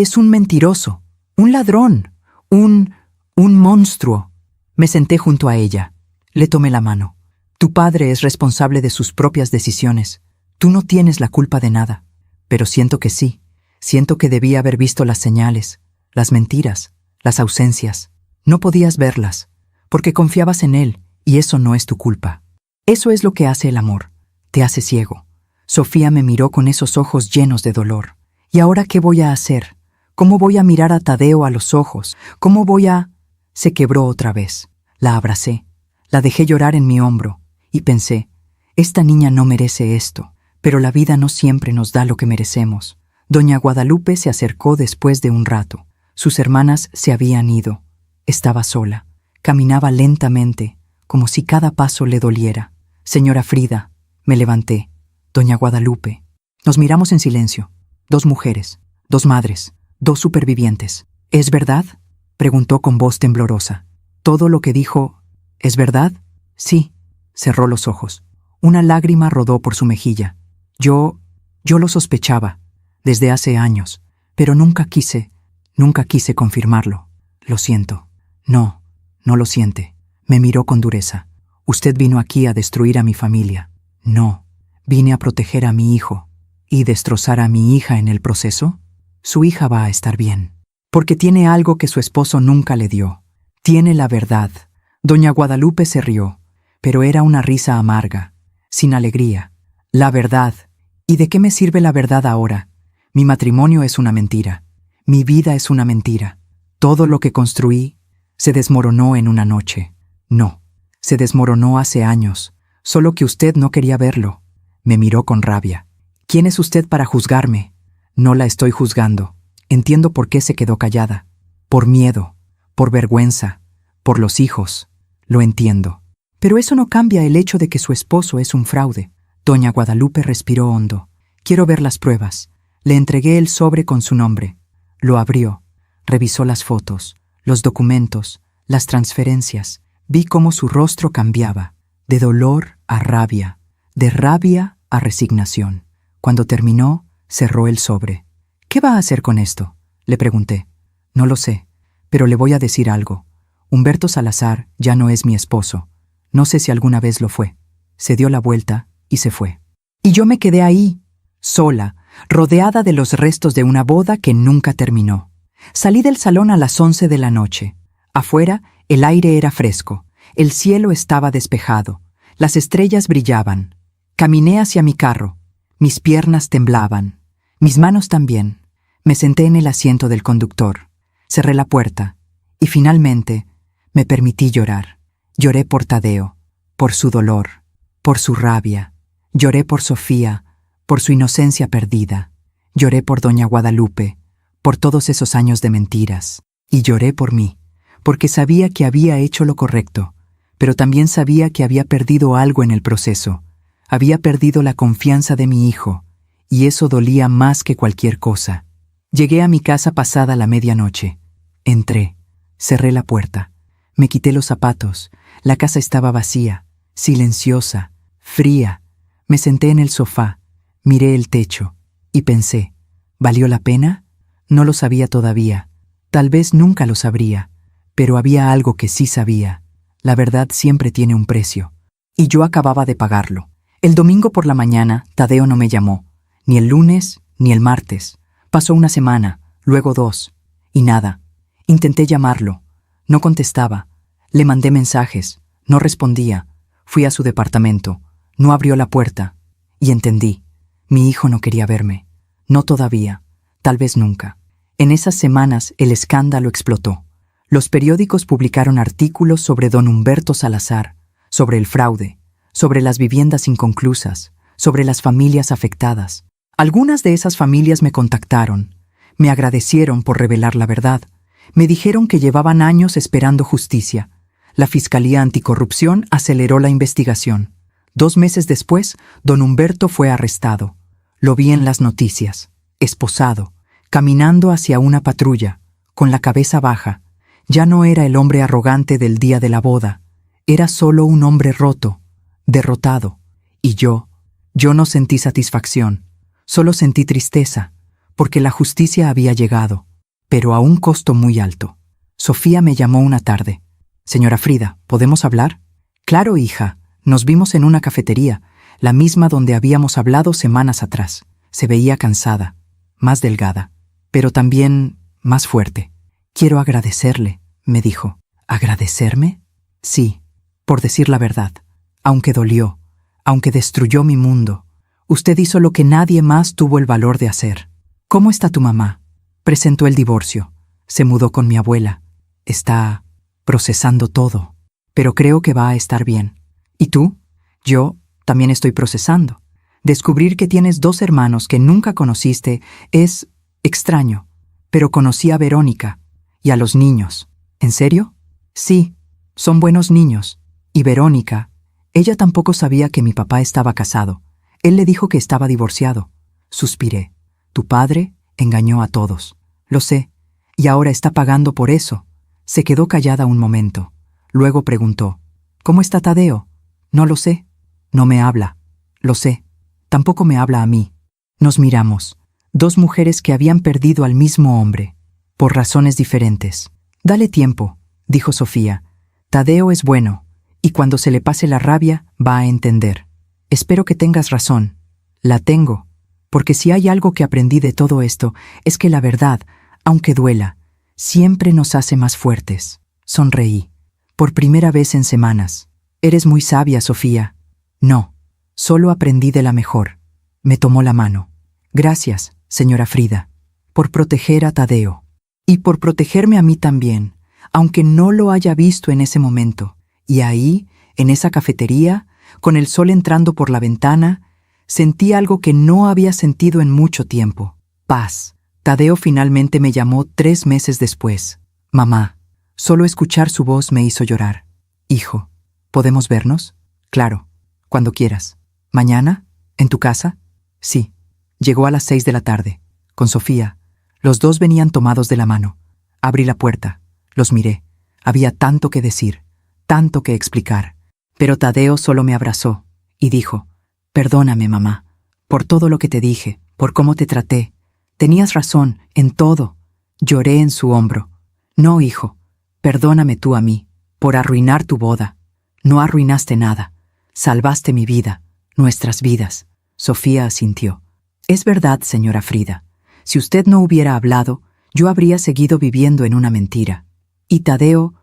es un mentiroso, un ladrón, un monstruo». Me senté junto a ella. Le tomé la mano. «Tu padre es responsable de sus propias decisiones. Tú no tienes la culpa de nada. Pero siento que sí. Siento que debía haber visto las señales, las mentiras, las ausencias. No podías verlas, porque confiabas en él, y eso no es tu culpa. Eso es lo que hace el amor. Te hace ciego». Sofía me miró con esos ojos llenos de dolor. «¿Y ahora qué voy a hacer? ¿Cómo voy a mirar a Tadeo a los ojos? ¿Cómo voy a...?» Se quebró otra vez. La abracé. La dejé llorar en mi hombro. Y pensé, esta niña no merece esto. Pero la vida no siempre nos da lo que merecemos. Doña Guadalupe se acercó después de un rato. Sus hermanas se habían ido. Estaba sola. Caminaba lentamente, como si cada paso le doliera. Señora Frida, me levanté. Doña Guadalupe. Nos miramos en silencio. 2 mujeres, 2 madres, 2 supervivientes. ¿Es verdad?, preguntó con voz temblorosa. ¿Todo lo que dijo es verdad? Sí. Cerró los ojos. Una lágrima rodó por su mejilla. Yo lo sospechaba, desde hace años, pero nunca quise confirmarlo. Lo siento. No lo siente. Me miró con dureza. Usted vino aquí a destruir a mi familia. No, vine a proteger a mi hijo. ¿Y destrozar a mi hija en el proceso? Su hija va a estar bien, porque tiene algo que su esposo nunca le dio. Tiene la verdad. Doña Guadalupe se rió, pero era una risa amarga, sin alegría. La verdad. ¿Y de qué me sirve la verdad ahora? Mi matrimonio es una mentira. Mi vida es una mentira. Todo lo que construí se desmoronó en una noche. No, se desmoronó hace años, solo que usted no quería verlo. Me miró con rabia. ¿Quién es usted para juzgarme? No la estoy juzgando. Entiendo por qué se quedó callada. Por miedo, por vergüenza, por los hijos. Lo entiendo. Pero eso no cambia el hecho de que su esposo es un fraude. Doña Guadalupe respiró hondo. Quiero ver las pruebas. Le entregué el sobre con su nombre. Lo abrió. Revisó las fotos, los documentos, las transferencias. Vi cómo su rostro cambiaba, de dolor a rabia, de rabia a resignación. Cuando terminó, cerró el sobre. ¿Qué va a hacer con esto?, le pregunté. No lo sé, pero le voy a decir algo. Humberto Salazar ya no es mi esposo. No sé si alguna vez lo fue. Se dio la vuelta y se fue. Y yo me quedé ahí, sola, rodeada de los restos de una boda que nunca terminó. Salí del salón a las 11 de la noche. Afuera, el aire era fresco. El cielo estaba despejado. Las estrellas brillaban. Caminé hacia mi carro. Mis piernas temblaban. Mis manos también. Me senté en el asiento del conductor. Cerré la puerta. Y finalmente, me permití llorar. Lloré por Tadeo, por su dolor, por su rabia. Lloré por Sofía, por su inocencia perdida. Lloré por Doña Guadalupe, por todos esos años de mentiras. Y lloré por mí, porque sabía que había hecho lo correcto, pero también sabía que había perdido algo en el proceso. Había perdido la confianza de mi hijo, y eso dolía más que cualquier cosa. Llegué a mi casa pasada la medianoche. Entré, cerré la puerta, me quité los zapatos. La casa estaba vacía, silenciosa, fría. Me senté en el sofá, miré el techo y pensé, ¿valió la pena? No lo sabía todavía. Tal vez nunca lo sabría, pero había algo que sí sabía. La verdad siempre tiene un precio, y yo acababa de pagarlo. El domingo por la mañana, Tadeo no me llamó, ni el lunes ni el martes. Pasó una semana, luego 2, y nada. Intenté llamarlo, no contestaba. Le mandé mensajes, no respondía. Fui a su departamento, no abrió la puerta, y entendí. Mi hijo no quería verme. No todavía, tal vez nunca. En esas semanas el escándalo explotó. Los periódicos publicaron artículos sobre don Humberto Salazar, sobre el fraude, sobre las viviendas inconclusas, sobre las familias afectadas. Algunas de esas familias me contactaron, me agradecieron por revelar la verdad, me dijeron que llevaban años esperando justicia. La Fiscalía Anticorrupción aceleró la investigación. 2 meses después, don Humberto fue arrestado. Lo vi en las noticias, esposado, caminando hacia una patrulla, con la cabeza baja. Ya no era el hombre arrogante del día de la boda, era solo un hombre roto, derrotado. Y yo no sentí satisfacción, solo sentí tristeza, porque la justicia había llegado, pero a un costo muy alto. Sofía me llamó una tarde. «Señora Frida, ¿podemos hablar?» «Claro, hija. Nos vimos en una cafetería, la misma donde habíamos hablado semanas atrás. Se veía cansada, más delgada, pero también más fuerte. Quiero agradecerle», me dijo. «¿Agradecerme?» «Sí, por decir la verdad. Aunque dolió, aunque destruyó mi mundo, usted hizo lo que nadie más tuvo el valor de hacer. ¿Cómo está tu mamá?» «Presentó el divorcio. Se mudó con mi abuela. Está procesando todo, pero creo que va a estar bien. ¿Y tú?» «Yo también estoy procesando. Descubrir que tienes 2 hermanos que nunca conociste es extraño, pero conocí a Verónica y a los niños. ¿En serio? Sí, son buenos niños. Y Verónica, ella tampoco sabía que mi papá estaba casado. Él le dijo que estaba divorciado. Suspiré. Tu padre engañó a todos. Lo sé, y ahora está pagando por eso. Se quedó callada un momento. Luego preguntó, ¿cómo está Tadeo? No lo sé. No me habla. Lo sé. Tampoco me habla a mí. Nos miramos. 2 mujeres que habían perdido al mismo hombre, por razones diferentes. Dale tiempo, dijo Sofía. Tadeo es bueno, y cuando se le pase la rabia, va a entender. Espero que tengas razón. La tengo, porque si hay algo que aprendí de todo esto, es que la verdad, aunque duela, siempre nos hace más fuertes. Sonreí. Por primera vez en semanas. Eres muy sabia, Sofía. No, solo aprendí de la mejor. Me tomó la mano. Gracias, señora Frida, por proteger a Tadeo. Y por protegerme a mí también, aunque no lo haya visto en ese momento. Y ahí, en esa cafetería, con el sol entrando por la ventana, sentí algo que no había sentido en mucho tiempo. Paz. Tadeo finalmente me llamó 3 meses después. Mamá. Solo escuchar su voz me hizo llorar. Hijo, ¿podemos vernos? Claro, cuando quieras. ¿Mañana? ¿En tu casa? Sí. Llegó a las 6 de la tarde, con Sofía. Los 2 venían tomados de la mano. Abrí la puerta. Los miré. Había tanto que decir, tanto que explicar. Pero Tadeo solo me abrazó y dijo, perdóname, mamá, por todo lo que te dije, por cómo te traté. Tenías razón en todo. Lloré en su hombro. No, hijo, perdóname tú a mí, por arruinar tu boda. No arruinaste nada. Salvaste mi vida, nuestras vidas. Sofía asintió. Es verdad, señora Frida. Si usted no hubiera hablado, yo habría seguido viviendo en una mentira. Y Tadeo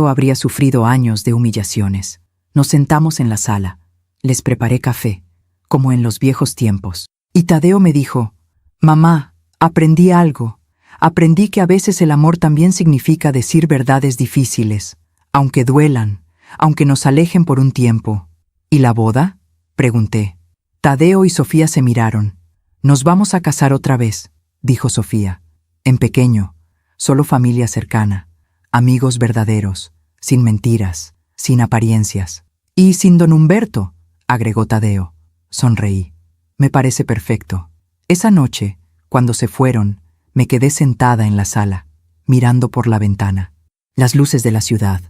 habría sufrido años de humillaciones. Nos sentamos en la sala. Les preparé café, como en los viejos tiempos. Y Tadeo me dijo, mamá, aprendí algo. Aprendí que a veces el amor también significa decir verdades difíciles, aunque duelan, aunque nos alejen por un tiempo. ¿Y la boda? Pregunté. Tadeo y Sofía se miraron. Nos vamos a casar otra vez, dijo Sofía. En pequeño, solo familia cercana, amigos verdaderos, sin mentiras, sin apariencias. Y sin don Humberto, agregó Tadeo. Sonreí. Me parece perfecto. Esa noche, cuando se fueron, me quedé sentada en la sala, mirando por la ventana, las luces de la ciudad,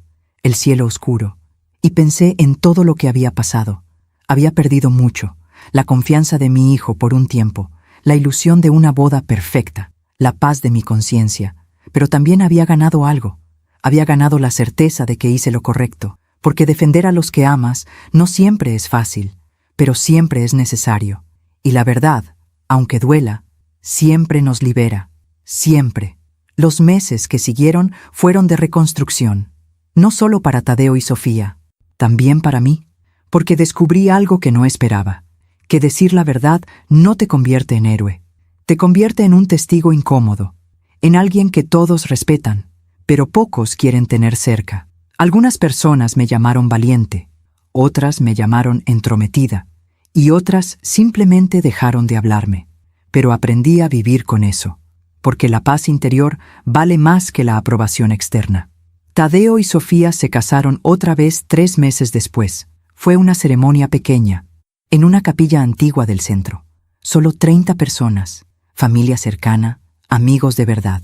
el cielo oscuro, y pensé en todo lo que había pasado. Había perdido mucho, la confianza de mi hijo por un tiempo, la ilusión de una boda perfecta, la paz de mi conciencia, pero también había ganado algo. Había ganado la certeza de que hice lo correcto, porque defender a los que amas no siempre es fácil, pero siempre es necesario. Y la verdad, aunque duela, siempre nos libera, siempre. Los meses que siguieron fueron de reconstrucción, no solo para Tadeo y Sofía, también para mí, porque descubrí algo que no esperaba, que decir la verdad no te convierte en héroe, te convierte en un testigo incómodo, en alguien que todos respetan, pero pocos quieren tener cerca. Algunas personas me llamaron valiente, otras me llamaron entrometida, y otras simplemente dejaron de hablarme. Pero aprendí a vivir con eso, porque la paz interior vale más que la aprobación externa. Tadeo y Sofía se casaron otra vez 3 meses después. Fue una ceremonia pequeña, en una capilla antigua del centro. Solo 30 personas, familia cercana, amigos de verdad.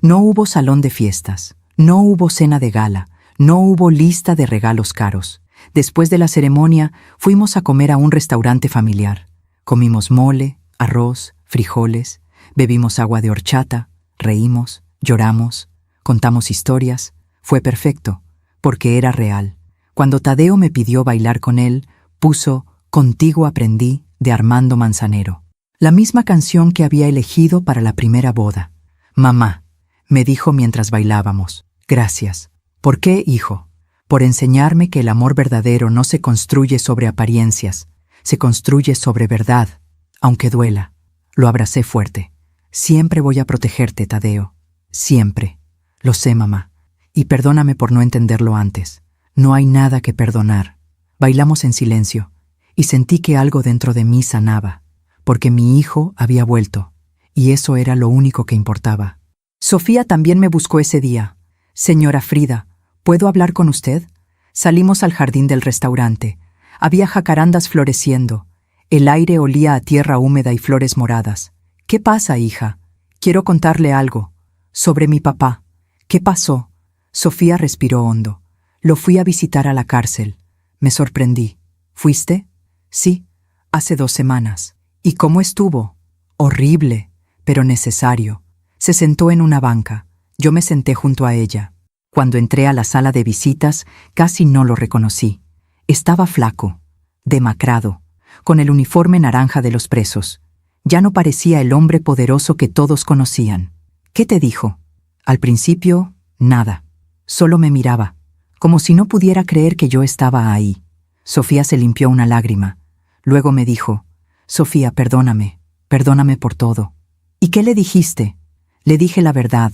No hubo salón de fiestas, no hubo cena de gala, no hubo lista de regalos caros. Después de la ceremonia, fuimos a comer a un restaurante familiar. Comimos mole, arroz, frijoles, bebimos agua de horchata, reímos, lloramos, contamos historias. Fue perfecto, porque era real. Cuando Tadeo me pidió bailar con él, puso Contigo aprendí, de Armando Manzanero. La misma canción que había elegido para la primera boda. Mamá, me dijo mientras bailábamos. Gracias. ¿Por qué, hijo? Por enseñarme que el amor verdadero no se construye sobre apariencias, se construye sobre verdad, aunque duela. Lo abracé fuerte. Siempre voy a protegerte, Tadeo. Siempre. Lo sé, mamá. Y perdóname por no entenderlo antes. No hay nada que perdonar. Bailamos en silencio. y sentí que algo dentro de mí sanaba, porque mi hijo había vuelto, y eso era lo único que importaba. Sofía también me buscó ese día. Señora Frida, ¿puedo hablar con usted? Salimos al jardín del restaurante. Había jacarandas floreciendo. El aire olía a tierra húmeda y flores moradas. ¿Qué pasa, hija? Quiero contarle algo. Sobre mi papá. ¿Qué pasó? Sofía respiró hondo. Lo fui a visitar a la cárcel. Me sorprendí. ¿Fuiste? Sí, hace 2 semanas. ¿Y cómo estuvo? Horrible, pero necesario. Se sentó en una banca. Yo me senté junto a ella. Cuando entré a la sala de visitas, casi no lo reconocí. Estaba flaco, demacrado, con el uniforme naranja de los presos. Ya no parecía el hombre poderoso que todos conocían. ¿Qué te dijo? Al principio, nada. Solo me miraba, como si no pudiera creer que yo estaba ahí. Sofía se limpió una lágrima. Luego me dijo, Sofía, perdóname por todo. ¿Y qué le dijiste? Le dije la verdad.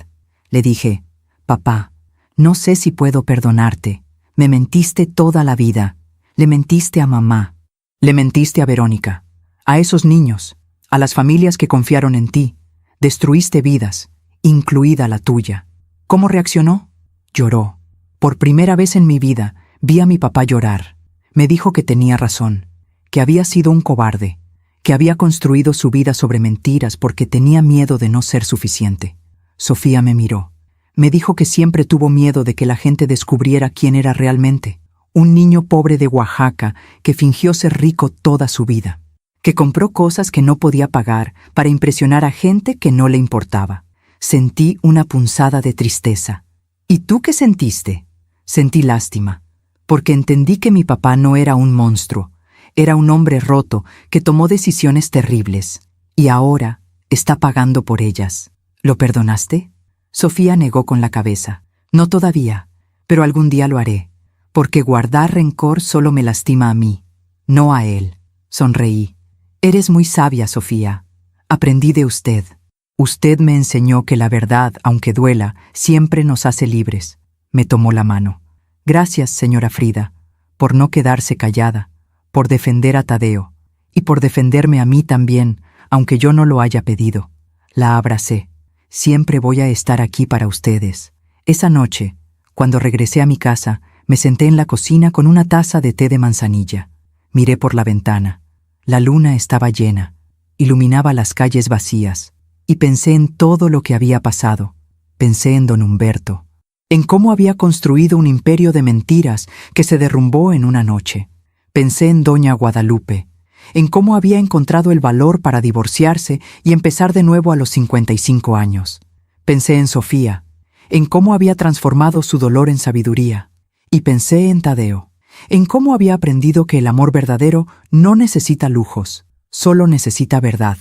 Le dije, papá, no sé si puedo perdonarte. Me mentiste toda la vida. Le mentiste a mamá. Le mentiste a Verónica. A esos niños. A las familias que confiaron en ti. Destruiste vidas, incluida la tuya. ¿Cómo reaccionó? Lloró. Por primera vez en mi vida vi a mi papá llorar. Me dijo que tenía razón, que había sido un cobarde, que había construido su vida sobre mentiras porque tenía miedo de no ser suficiente. Sofía me miró. Me dijo que siempre tuvo miedo de que la gente descubriera quién era realmente. Un niño pobre de Oaxaca que fingió ser rico toda su vida, que compró cosas que no podía pagar para impresionar a gente que no le importaba. Sentí una punzada de tristeza. ¿Y tú qué sentiste? Sentí lástima, porque entendí que mi papá no era un monstruo, era un hombre roto que tomó decisiones terribles, y ahora está pagando por ellas. ¿Lo perdonaste? Sofía negó con la cabeza. No todavía, pero algún día lo haré, porque guardar rencor solo me lastima a mí, no a él. Sonreí. Eres muy sabia, Sofía. Aprendí de usted. Usted me enseñó que la verdad, aunque duela, siempre nos hace libres. Me tomó la mano. Gracias, señora Frida, por no quedarse callada, por defender a Tadeo, y por defenderme a mí también, aunque yo no lo haya pedido. La abracé. Siempre voy a estar aquí para ustedes. Esa noche, cuando regresé a mi casa, me senté en la cocina con una taza de té de manzanilla. Miré por la ventana. La luna estaba llena, iluminaba las calles vacías, y pensé en todo lo que había pasado. Pensé en don Humberto, en cómo había construido un imperio de mentiras que se derrumbó en una noche. Pensé en doña Guadalupe, en cómo había encontrado el valor para divorciarse y empezar de nuevo a los 55 años. Pensé en Sofía, en cómo había transformado su dolor en sabiduría. Y pensé en Tadeo, en cómo había aprendido que el amor verdadero no necesita lujos, solo necesita verdad.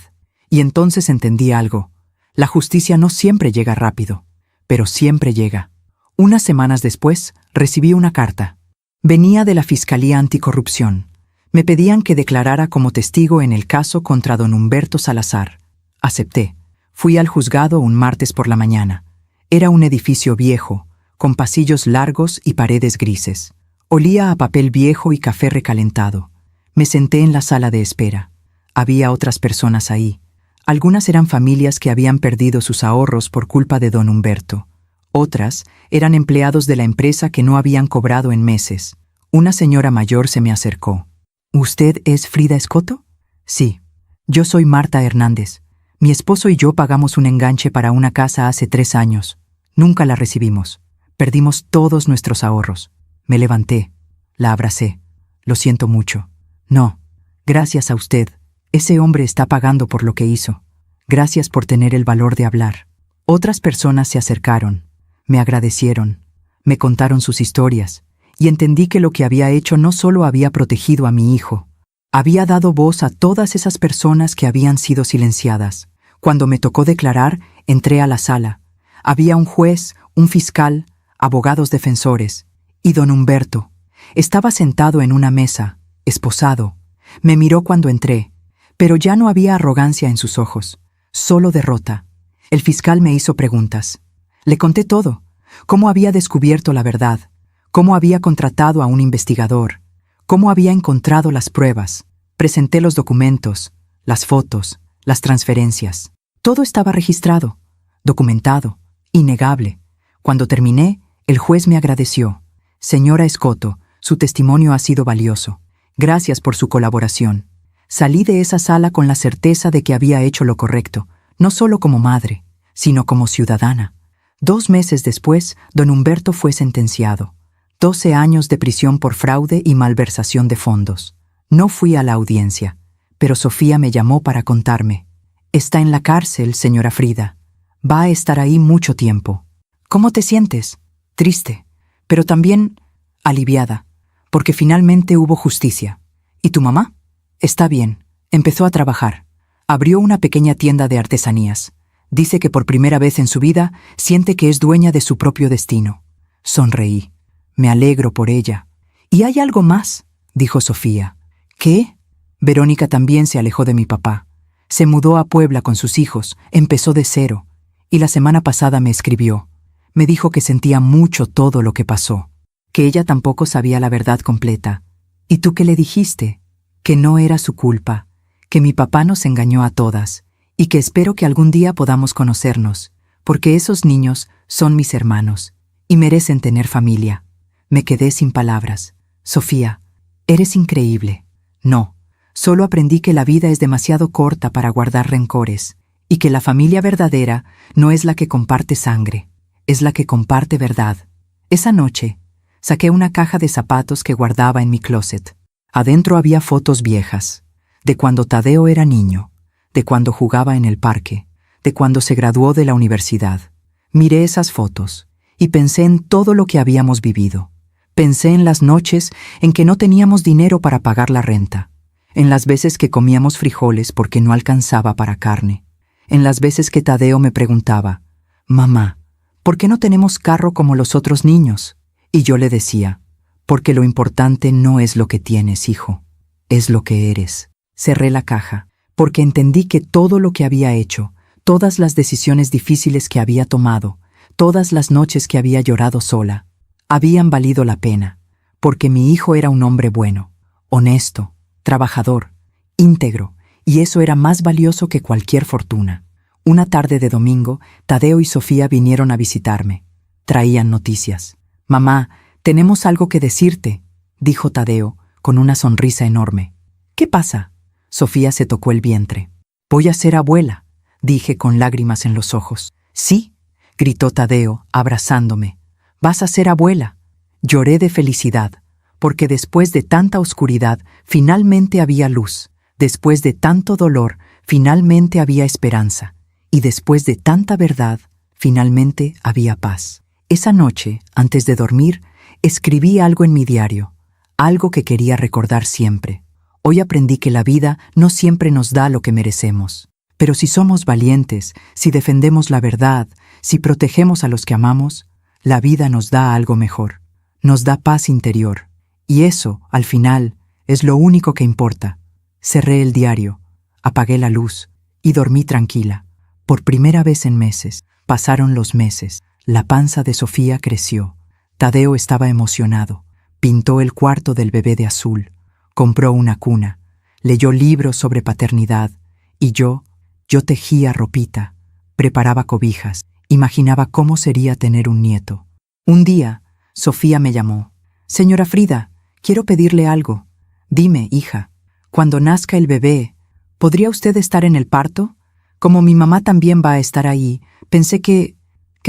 Y entonces entendí algo. La justicia no siempre llega rápido, pero siempre llega. Unas semanas después, recibí una carta. Venía de la Fiscalía Anticorrupción. Me pedían que declarara como testigo en el caso contra don Humberto Salazar. Acepté. Fui al juzgado un martes por la mañana. Era un edificio viejo, con pasillos largos y paredes grises. Olía a papel viejo y café recalentado. Me senté en la sala de espera. Había otras personas ahí. Algunas eran familias que habían perdido sus ahorros por culpa de don Humberto. Otras eran empleados de la empresa que no habían cobrado en meses. Una señora mayor se me acercó. ¿Usted es Frida Escoto? Sí. Yo soy Marta Hernández. Mi esposo y yo pagamos un enganche para una casa hace 3 años. Nunca la recibimos. Perdimos todos nuestros ahorros. Me levanté. La abracé. Lo siento mucho. No. Gracias a usted. Ese hombre está pagando por lo que hizo. Gracias por tener el valor de hablar. Otras personas se acercaron. Me agradecieron. Me contaron sus historias. Y entendí que lo que había hecho no solo había protegido a mi hijo. Había dado voz a todas esas personas que habían sido silenciadas. Cuando me tocó declarar, entré a la sala. Había un juez, un fiscal, abogados defensores. Y don Humberto. Estaba sentado en una mesa, esposado. Me miró cuando entré, pero ya no había arrogancia en sus ojos, solo derrota. El fiscal me hizo preguntas. Le conté todo, cómo había descubierto la verdad, cómo había contratado a un investigador, cómo había encontrado las pruebas. Presenté los documentos, las fotos, las transferencias. Todo estaba registrado, documentado, innegable. Cuando terminé, el juez me agradeció. Señora Escoto, su testimonio ha sido valioso. Gracias por su colaboración. Salí de esa sala con la certeza de que había hecho lo correcto, no solo como madre, sino como ciudadana. 2 meses después, don Humberto fue sentenciado. 12 años de prisión por fraude y malversación de fondos. No fui a la audiencia, pero Sofía me llamó para contarme. Está en la cárcel, señora Frida. Va a estar ahí mucho tiempo. ¿Cómo te sientes? Triste, pero también aliviada, porque finalmente hubo justicia. ¿Y tu mamá? Está bien. Empezó a trabajar. Abrió una pequeña tienda de artesanías. Dice que por primera vez en su vida siente que es dueña de su propio destino. Sonreí. Me alegro por ella. ¿Y hay algo más?, dijo Sofía. ¿Qué? Verónica también se alejó de mi papá. Se mudó a Puebla con sus hijos, empezó de cero, y la semana pasada me escribió. Me dijo que sentía mucho todo lo que pasó, que ella tampoco sabía la verdad completa. ¿Y tú qué le dijiste? Que no era su culpa, que mi papá nos engañó a todas, y que espero que algún día podamos conocernos, porque esos niños son mis hermanos, y merecen tener familia. Me quedé sin palabras. Sofía, eres increíble. No, solo aprendí que la vida es demasiado corta para guardar rencores, y que la familia verdadera no es la que comparte sangre, es la que comparte verdad. Esa noche, saqué una caja de zapatos que guardaba en mi closet. Adentro había fotos viejas, de cuando Tadeo era niño, de cuando jugaba en el parque, de cuando se graduó de la universidad. Miré esas fotos y pensé en todo lo que habíamos vivido. Pensé en las noches en que no teníamos dinero para pagar la renta, en las veces que comíamos frijoles porque no alcanzaba para carne, en las veces que Tadeo me preguntaba, «Mamá, ¿por qué no tenemos carro como los otros niños?». Y yo le decía, «Porque lo importante no es lo que tienes, hijo, es lo que eres». Cerré la caja, porque entendí que todo lo que había hecho, todas las decisiones difíciles que había tomado, todas las noches que había llorado sola, habían valido la pena, porque mi hijo era un hombre bueno, honesto, trabajador, íntegro, y eso era más valioso que cualquier fortuna. Una tarde de domingo, Tadeo y Sofía vinieron a visitarme. Traían noticias. «Mamá, tenemos algo que decirte», dijo Tadeo, con una sonrisa enorme. «¿Qué pasa?». Sofía se tocó el vientre. «Voy a ser abuela», dije con lágrimas en los ojos. «Sí», gritó Tadeo, abrazándome. «Vas a ser abuela». Lloré de felicidad, porque después de tanta oscuridad, finalmente había luz. Después de tanto dolor, finalmente había esperanza. Y después de tanta verdad, finalmente había paz. Esa noche, antes de dormir, escribí algo en mi diario, algo que quería recordar siempre. Hoy aprendí que la vida no siempre nos da lo que merecemos. Pero si somos valientes, si defendemos la verdad, si protegemos a los que amamos, la vida nos da algo mejor. Nos da paz interior. Y eso, al final, es lo único que importa. Cerré el diario, apagué la luz y dormí tranquila. Por primera vez en meses, pasaron los meses. La panza de Sofía creció. Tadeo estaba emocionado. Pintó el cuarto del bebé de azul. Compró una cuna. Leyó libros sobre paternidad. Y yo tejía ropita. Preparaba cobijas. Imaginaba cómo sería tener un nieto. Un día, Sofía me llamó. «Señora Frida, quiero pedirle algo. Dime, hija, cuando nazca el bebé, ¿podría usted estar en el parto? Como mi mamá también va a estar ahí, pensé que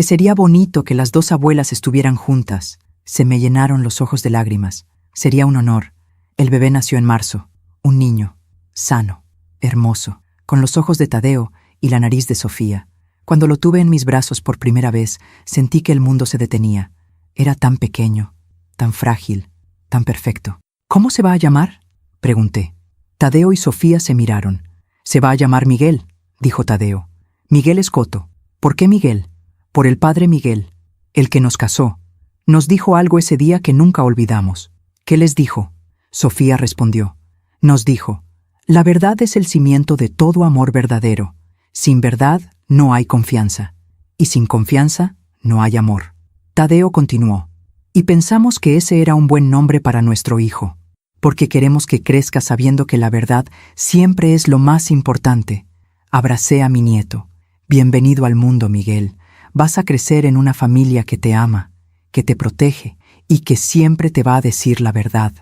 sería bonito que las 2 abuelas estuvieran juntas». Se me llenaron los ojos de lágrimas. Sería un honor. El bebé nació en marzo. Un niño, sano, hermoso, con los ojos de Tadeo y la nariz de Sofía. Cuando lo tuve en mis brazos por primera vez, sentí que el mundo se detenía. Era tan pequeño, tan frágil, tan perfecto. «¿Cómo se va a llamar?», pregunté. Tadeo y Sofía se miraron. «Se va a llamar Miguel», dijo Tadeo. «Miguel Escoto». «¿Por qué Miguel?». «Por el padre Miguel, el que nos casó. Nos dijo algo ese día que nunca olvidamos». «¿Qué les dijo?». Sofía respondió. «Nos dijo, la verdad es el cimiento de todo amor verdadero. Sin verdad no hay confianza, y sin confianza no hay amor». Tadeo continuó. «Y pensamos que ese era un buen nombre para nuestro hijo». porque queremos que crezca sabiendo que la verdad siempre es lo más importante. Abracé a mi nieto. Bienvenido al mundo, Miguel. Vas a crecer en una familia que te ama, que te protege y que siempre te va a decir la verdad.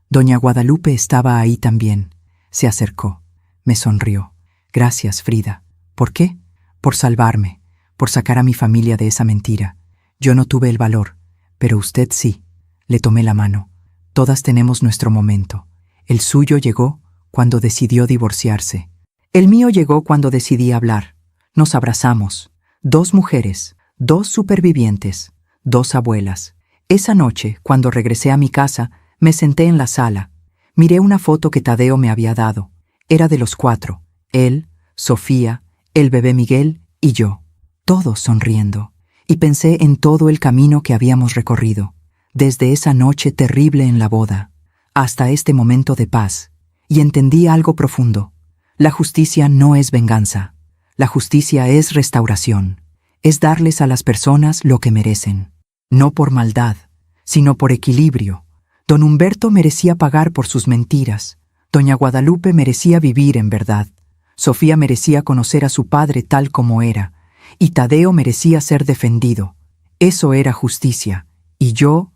Doña Guadalupe estaba ahí también. Se acercó. Me sonrió. Gracias, Frida. ¿Por qué? Por salvarme, por sacar a mi familia de esa mentira. Yo no tuve el valor, pero usted sí. Le tomé la mano. Todas tenemos nuestro momento. El suyo llegó cuando decidió divorciarse. El mío llegó cuando decidí hablar. Nos abrazamos. 2 mujeres, 2 supervivientes, 2 abuelas. Esa noche, cuando regresé a mi casa, me senté en la sala. Miré una foto que Tadeo me había dado. Era de los 4. Él, Sofía, el bebé Miguel y yo. Todos sonriendo. Y pensé en todo el camino que habíamos recorrido. Desde esa noche terrible en la boda, hasta este momento de paz. Y entendí algo profundo. La justicia no es venganza. La justicia es restauración. Es darles a las personas lo que merecen. No por maldad, sino por equilibrio. Don Humberto merecía pagar por sus mentiras. Doña Guadalupe merecía vivir en verdad. Sofía merecía conocer a su padre tal como era. Y Tadeo merecía ser defendido. Eso era justicia. Y yo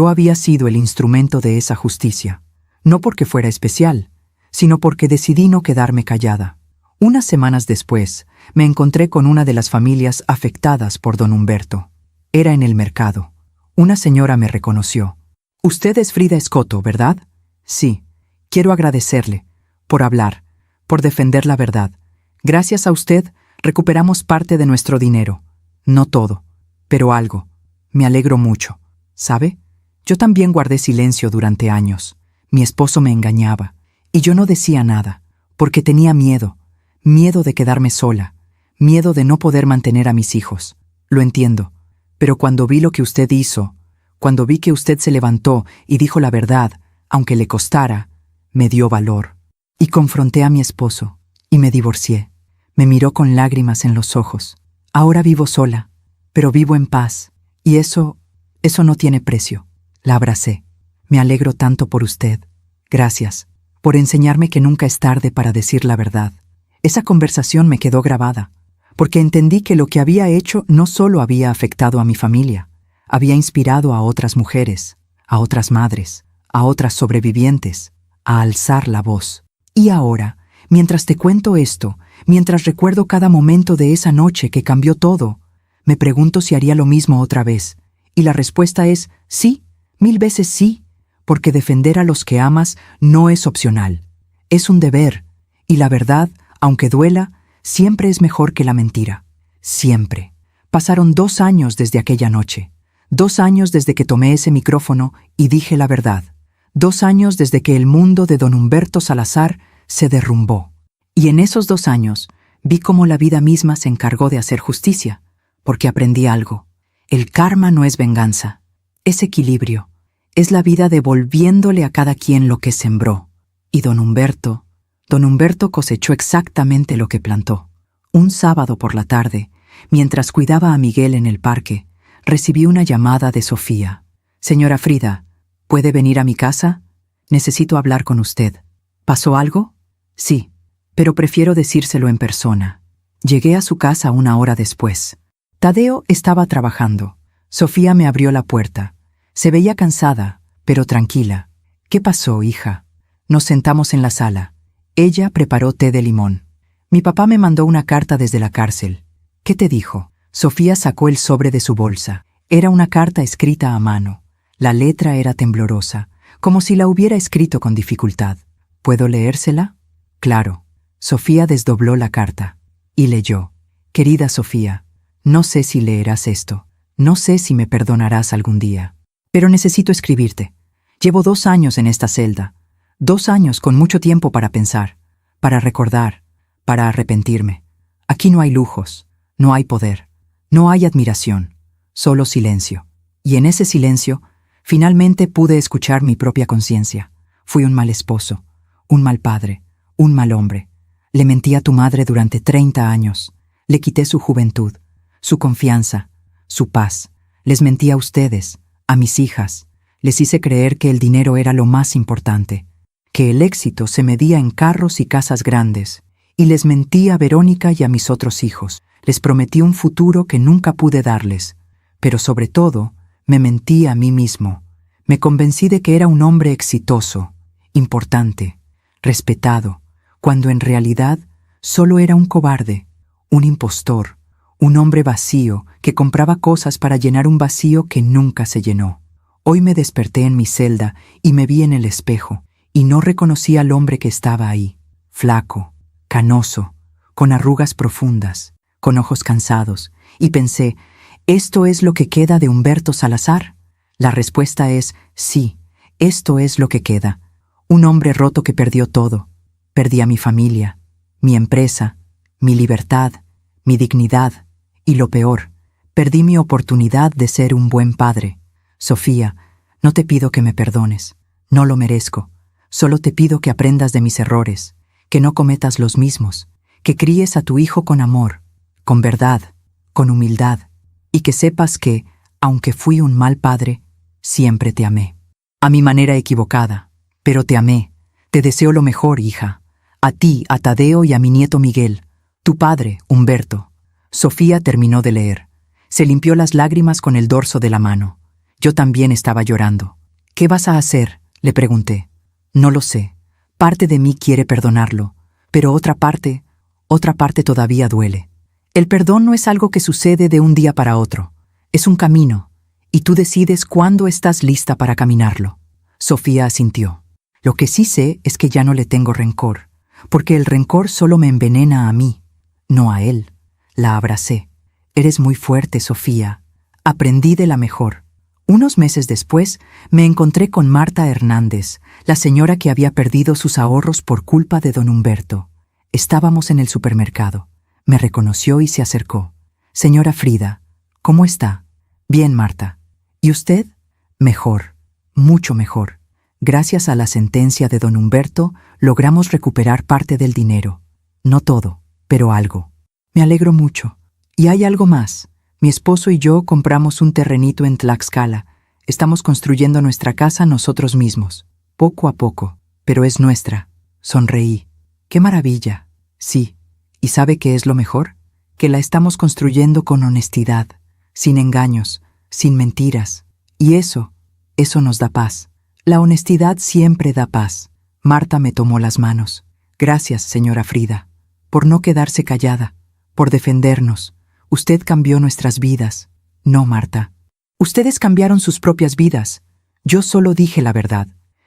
había sido el instrumento de esa justicia. No porque fuera especial, sino porque decidí no quedarme callada. Unas semanas después, me encontré con una de las familias afectadas por don Humberto. Era en el mercado. Una señora me reconoció. «Usted es Frida Escoto, ¿verdad?» «Sí. Quiero agradecerle, por hablar, por defender la verdad. Gracias a usted, recuperamos parte de nuestro dinero. No todo, pero algo. Me alegro mucho. ¿Sabe? Yo también guardé silencio durante años. Mi esposo me engañaba, y yo no decía nada, porque tenía miedo. Miedo de quedarme sola, miedo de no poder mantener a mis hijos. Lo entiendo, pero cuando vi lo que usted hizo, cuando vi que usted se levantó y dijo la verdad, aunque le costara, me dio valor. Y confronté a mi esposo, y me divorcié. Me miró con lágrimas en los ojos. Ahora vivo sola, pero vivo en paz, y eso no tiene precio. La abracé. Me alegro tanto por usted. Gracias, por enseñarme que nunca es tarde para decir la verdad. Esa conversación me quedó grabada, porque entendí que lo que había hecho no solo había afectado a mi familia, había inspirado a otras mujeres, a otras madres, a otras sobrevivientes, a alzar la voz. Y ahora, mientras te cuento esto, mientras recuerdo cada momento de esa noche que cambió todo, me pregunto si haría lo mismo otra vez. Y la respuesta es sí, 1000 veces sí, porque defender a los que amas no es opcional, es un deber, y la verdad, aunque duela, siempre es mejor que la mentira. Siempre. Pasaron 2 años desde aquella noche. 2 años desde que tomé ese micrófono y dije la verdad. 2 años desde que el mundo de don Humberto Salazar se derrumbó. Y en esos 2 años vi cómo la vida misma se encargó de hacer justicia, porque aprendí algo. El karma no es venganza, es equilibrio. Es la vida devolviéndole a cada quien lo que sembró. Y don Humberto cosechó exactamente lo que plantó. Un sábado por la tarde, mientras cuidaba a Miguel en el parque, recibí una llamada de Sofía. «Señora Frida, ¿puede venir a mi casa? Necesito hablar con usted». «¿Pasó algo?» «Sí, pero prefiero decírselo en persona». Llegué a su casa 1 hora después. Tadeo estaba trabajando. Sofía me abrió la puerta. Se veía cansada, pero tranquila. «¿Qué pasó, hija?» Nos sentamos en la sala. Ella preparó té de limón. «Mi papá me mandó una carta desde la cárcel». «¿Qué te dijo?» Sofía sacó el sobre de su bolsa. Era una carta escrita a mano. La letra era temblorosa, como si la hubiera escrito con dificultad. «¿Puedo leérsela?» «Claro». Sofía desdobló la carta y leyó. «Querida Sofía, no sé si leerás esto. No sé si me perdonarás algún día. Pero necesito escribirte. Llevo 2 años en esta celda. 2 años con mucho tiempo para pensar, para recordar, para arrepentirme. Aquí no hay lujos, no hay poder, no hay admiración, solo silencio. Y en ese silencio, finalmente pude escuchar mi propia conciencia. Fui un mal esposo, un mal padre, un mal hombre. Le mentí a tu madre durante 30 años. Le quité su juventud, su confianza, su paz. Les mentí a ustedes, a mis hijas. Les hice creer que el dinero era lo más importante, que el éxito se medía en carros y casas grandes, y les mentí a Verónica y a mis otros hijos. Les prometí un futuro que nunca pude darles, pero sobre todo, me mentí a mí mismo. Me convencí de que era un hombre exitoso, importante, respetado, cuando en realidad solo era un cobarde, un impostor, un hombre vacío que compraba cosas para llenar un vacío que nunca se llenó. Hoy me desperté en mi celda y me vi en el espejo, y no reconocí al hombre que estaba ahí, flaco, canoso, con arrugas profundas, con ojos cansados, y pensé, ¿esto es lo que queda de Humberto Salazar? La respuesta es sí, esto es lo que queda. Un hombre roto que perdió todo. Perdí a mi familia, mi empresa, mi libertad, mi dignidad, y lo peor, perdí mi oportunidad de ser un buen padre. Sofía, no te pido que me perdones, no lo merezco. Solo te pido que aprendas de mis errores, que no cometas los mismos, que críes a tu hijo con amor, con verdad, con humildad, y que sepas que, aunque fui un mal padre, siempre te amé. A mi manera equivocada, pero te amé. Te deseo lo mejor, hija. A ti, a Tadeo y a mi nieto Miguel. Tu padre, Humberto. Sofía terminó de leer. Se limpió las lágrimas con el dorso de la mano. Yo también estaba llorando. ¿Qué vas a hacer?, le pregunté. No lo sé. Parte de mí quiere perdonarlo, pero otra parte todavía duele. El perdón no es algo que sucede de un día para otro. Es un camino, y tú decides cuándo estás lista para caminarlo. Sofía asintió. Lo que sí sé es que ya no le tengo rencor, porque el rencor solo me envenena a mí, no a él. La abracé. Eres muy fuerte, Sofía. Aprendí de la mejor. Unos meses después, me encontré con Marta Hernández, la señora que había perdido sus ahorros por culpa de don Humberto. Estábamos en el supermercado. Me reconoció y se acercó. Señora Frida, ¿cómo está? Bien, Marta. ¿Y usted? Mejor, mucho mejor. Gracias a la sentencia de don Humberto, logramos recuperar parte del dinero. No todo, pero algo. Me alegro mucho. Y hay algo más. Mi esposo y yo compramos un terrenito en Tlaxcala. Estamos construyendo nuestra casa nosotros mismos, poco a poco, pero es nuestra. Sonreí. ¡Qué maravilla! Sí. ¿Y sabe qué es lo mejor? Que la estamos construyendo con honestidad, sin engaños, sin mentiras. Y eso nos da paz. La honestidad siempre da paz. Marta me tomó las manos. Gracias, señora Frida, por no quedarse callada, por defendernos. Usted cambió nuestras vidas. No, Marta. Ustedes cambiaron sus propias vidas. Yo solo dije la verdad.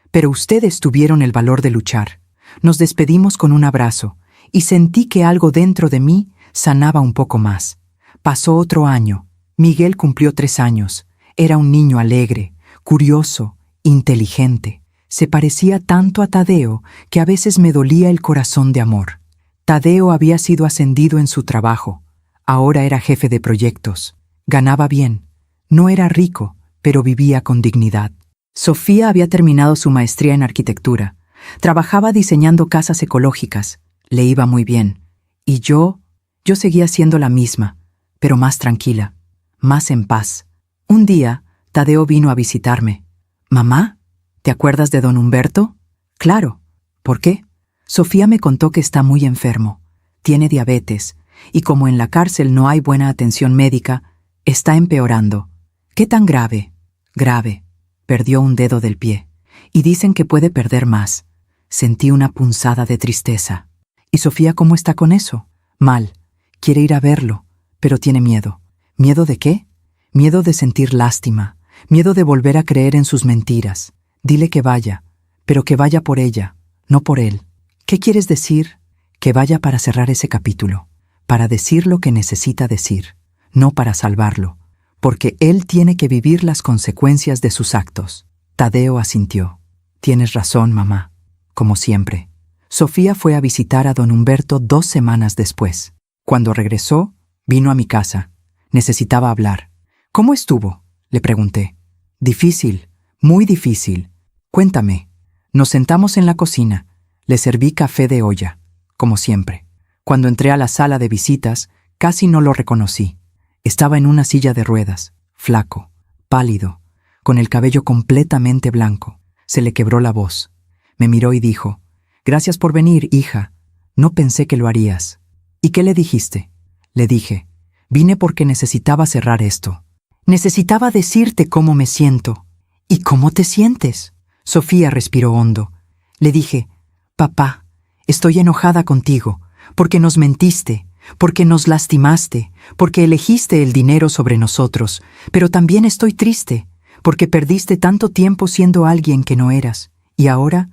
Pero ustedes tuvieron el valor de luchar. Nos despedimos con un abrazo, y sentí que algo dentro de mí sanaba un poco más. Pasó otro año. Miguel cumplió 3 años. Era un niño alegre, curioso, inteligente. Se parecía tanto a Tadeo que a veces me dolía el corazón de amor. Tadeo había sido ascendido en su trabajo. Ahora era jefe de proyectos. Ganaba bien. No era rico, pero vivía con dignidad. Sofía había terminado su maestría en arquitectura. Trabajaba diseñando casas ecológicas. Le iba muy bien. Y yo seguía siendo la misma, pero más tranquila, más en paz. Un día, Tadeo vino a visitarme. «Mamá, ¿te acuerdas de don Humberto?» «Claro». «¿Por qué?» Sofía me contó que está muy enfermo. Tiene diabetes. Y como en la cárcel no hay buena atención médica, está empeorando. ¿Qué tan grave? Grave. Perdió un dedo del pie. Y dicen que puede perder más. Sentí una punzada de tristeza. ¿Y Sofía cómo está con eso? Mal. Quiere ir a verlo, pero tiene miedo. ¿Miedo de qué? Miedo de sentir lástima. Miedo de volver a creer en sus mentiras. Dile que vaya, pero que vaya por ella, no por él. ¿Qué quieres decir? Que vaya para cerrar ese capítulo. Para decir lo que necesita decir, no para salvarlo, porque él tiene que vivir las consecuencias de sus actos. Tadeo asintió. Tienes razón, mamá, como siempre. Sofía fue a visitar a don Humberto 2 semanas después. Cuando regresó, vino a mi casa. Necesitaba hablar. ¿Cómo estuvo?, le pregunté. Difícil, muy difícil. Cuéntame. Nos sentamos en la cocina. Le serví café de olla, como siempre. Cuando entré a la sala de visitas, casi no lo reconocí. Estaba en una silla de ruedas, flaco, pálido, con el cabello completamente blanco. Se le quebró la voz. Me miró y dijo: «Gracias por venir, hija. No pensé que lo harías». «¿Y qué le dijiste?». Le dije: «Vine porque necesitaba cerrar esto. Necesitaba decirte cómo me siento». «¿Y cómo te sientes?». Sofía respiró hondo. Le dije: «Papá, estoy enojada contigo, porque nos mentiste, porque nos lastimaste, porque elegiste el dinero sobre nosotros, pero también estoy triste, porque perdiste tanto tiempo siendo alguien que no eras, y ahora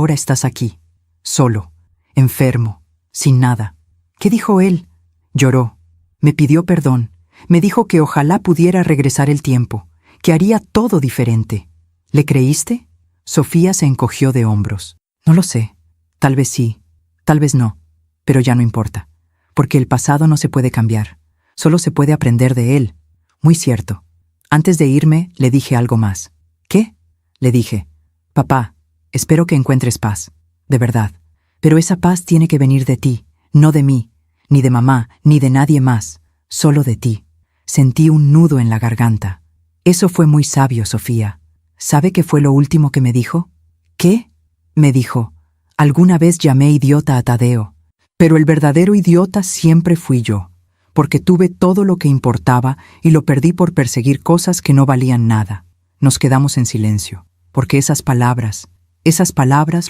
estás aquí, solo, enfermo, sin nada». ¿Qué dijo él? Lloró. Me pidió perdón. Me dijo que ojalá pudiera regresar el tiempo, que haría todo diferente. ¿Le creíste? Sofía se encogió de hombros. No lo sé. Tal vez sí, tal vez no, pero ya no importa, porque el pasado no se puede cambiar, solo se puede aprender de él. Muy cierto. Antes de irme, le dije algo más. ¿Qué? Le dije: «Papá, espero que encuentres paz, de verdad, pero esa paz tiene que venir de ti, no de mí, ni de mamá, ni de nadie más, solo de ti». Sentí un nudo en la garganta. Eso fue muy sabio, Sofía. ¿Sabe qué fue lo último que me dijo? ¿Qué? Me dijo: «Alguna vez llamé idiota a Tadeo, pero el verdadero idiota siempre fui yo, porque tuve todo lo que importaba y lo perdí por perseguir cosas que no valían nada». Nos quedamos en silencio, porque esas palabras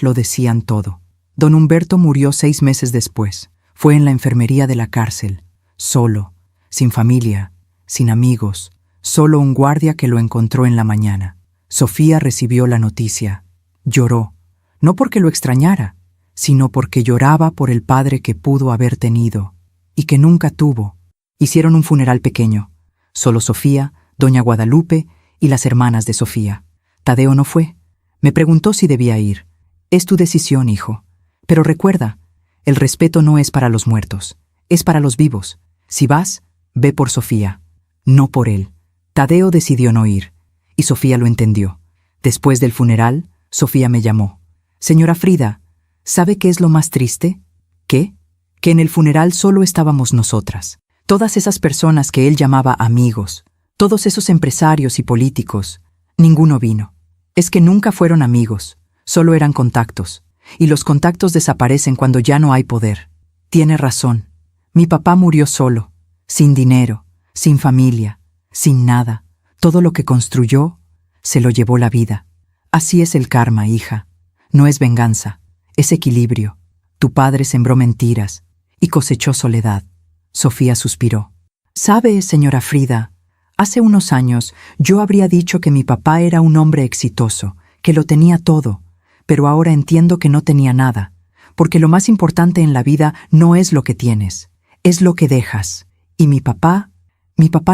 lo decían todo. Don Humberto murió 6 meses después. Fue en la enfermería de la cárcel, solo, sin familia, sin amigos, solo un guardia que lo encontró en la mañana. Sofía recibió la noticia. Lloró, no porque lo extrañara, sino porque lloraba por el padre que pudo haber tenido y que nunca tuvo. Hicieron un funeral pequeño, solo Sofía, doña Guadalupe y las hermanas de Sofía. Tadeo no fue. Me preguntó si debía ir. «Es tu decisión, hijo. Pero recuerda, el respeto no es para los muertos, es para los vivos. Si vas, ve por Sofía, no por él». Tadeo decidió no ir, y Sofía lo entendió. Después del funeral, Sofía me llamó. «Señora Frida, ¿sabe qué es lo más triste?». «¿Qué?». «Que en el funeral solo estábamos nosotras. Todas esas personas que él llamaba amigos, todos esos empresarios y políticos, ninguno vino. Es que nunca fueron amigos, solo eran contactos, y los contactos desaparecen cuando ya no hay poder». Tiene razón. Mi papá murió solo, sin dinero, sin familia, sin nada. Todo lo que construyó se lo llevó la vida. Así es el karma, hija. No es venganza, es equilibrio. Tu padre sembró mentiras y cosechó soledad. Sofía suspiró. «Sabe, señora Frida, hace unos años yo habría dicho que mi papá era un hombre exitoso, que lo tenía todo, pero ahora entiendo que no tenía nada, porque lo más importante en la vida no es lo que tienes, es lo que dejas. Y mi papá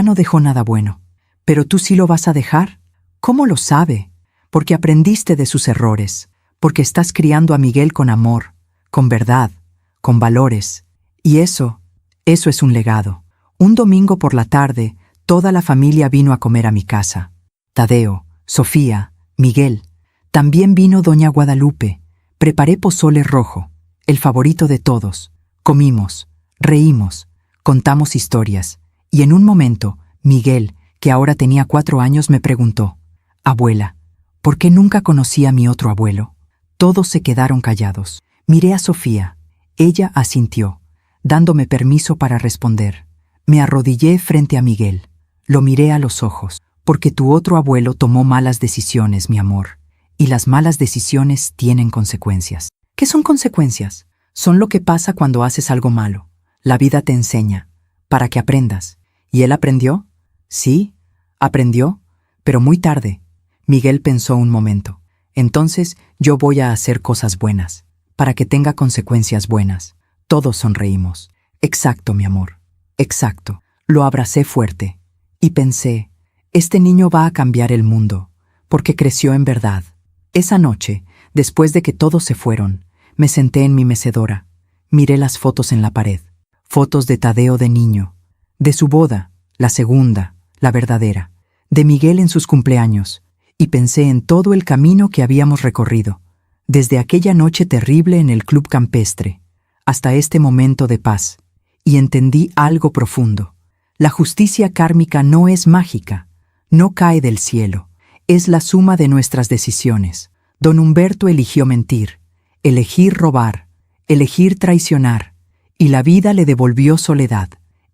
no dejó nada bueno. ¿Pero tú sí lo vas a dejar? ¿Cómo lo sabe? Porque aprendiste de sus errores, porque estás criando a Miguel con amor, con verdad, con valores. Y eso es un legado». Un domingo por la tarde, toda la familia vino a comer a mi casa. Tadeo, Sofía, Miguel. También vino doña Guadalupe. Preparé pozole rojo, el favorito de todos. Comimos, reímos, contamos historias. Y en un momento, Miguel, que ahora tenía 4 años, me preguntó: «Abuela, ¿por qué nunca conocí a mi otro abuelo?». Todos se quedaron callados. Miré a Sofía. Ella asintió, dándome permiso para responder. Me arrodillé frente a Miguel. Lo miré a los ojos. «Porque tu otro abuelo tomó malas decisiones, mi amor. Y las malas decisiones tienen consecuencias». «¿Qué son consecuencias?». «Son lo que pasa cuando haces algo malo. La vida te enseña, para que aprendas». «¿Y él aprendió?». «Sí, aprendió, pero muy tarde». Miguel pensó un momento. «Entonces yo voy a hacer cosas buenas, para que tenga consecuencias buenas». Todos sonreímos. «Exacto, mi amor, exacto». Lo abracé fuerte y pensé: este niño va a cambiar el mundo, porque creció en verdad. Esa noche, después de que todos se fueron, me senté en mi mecedora. Miré las fotos en la pared. Fotos de Tadeo de niño, de su boda, la segunda, la verdadera, de Miguel en sus cumpleaños, y pensé en todo el camino que habíamos recorrido, desde aquella noche terrible en el club campestre, hasta este momento de paz, y entendí algo profundo. La justicia kármica no es mágica, no cae del cielo, Es la suma de nuestras decisiones. Don Humberto eligió mentir, elegir robar, elegir traicionar, y la vida le devolvió soledad,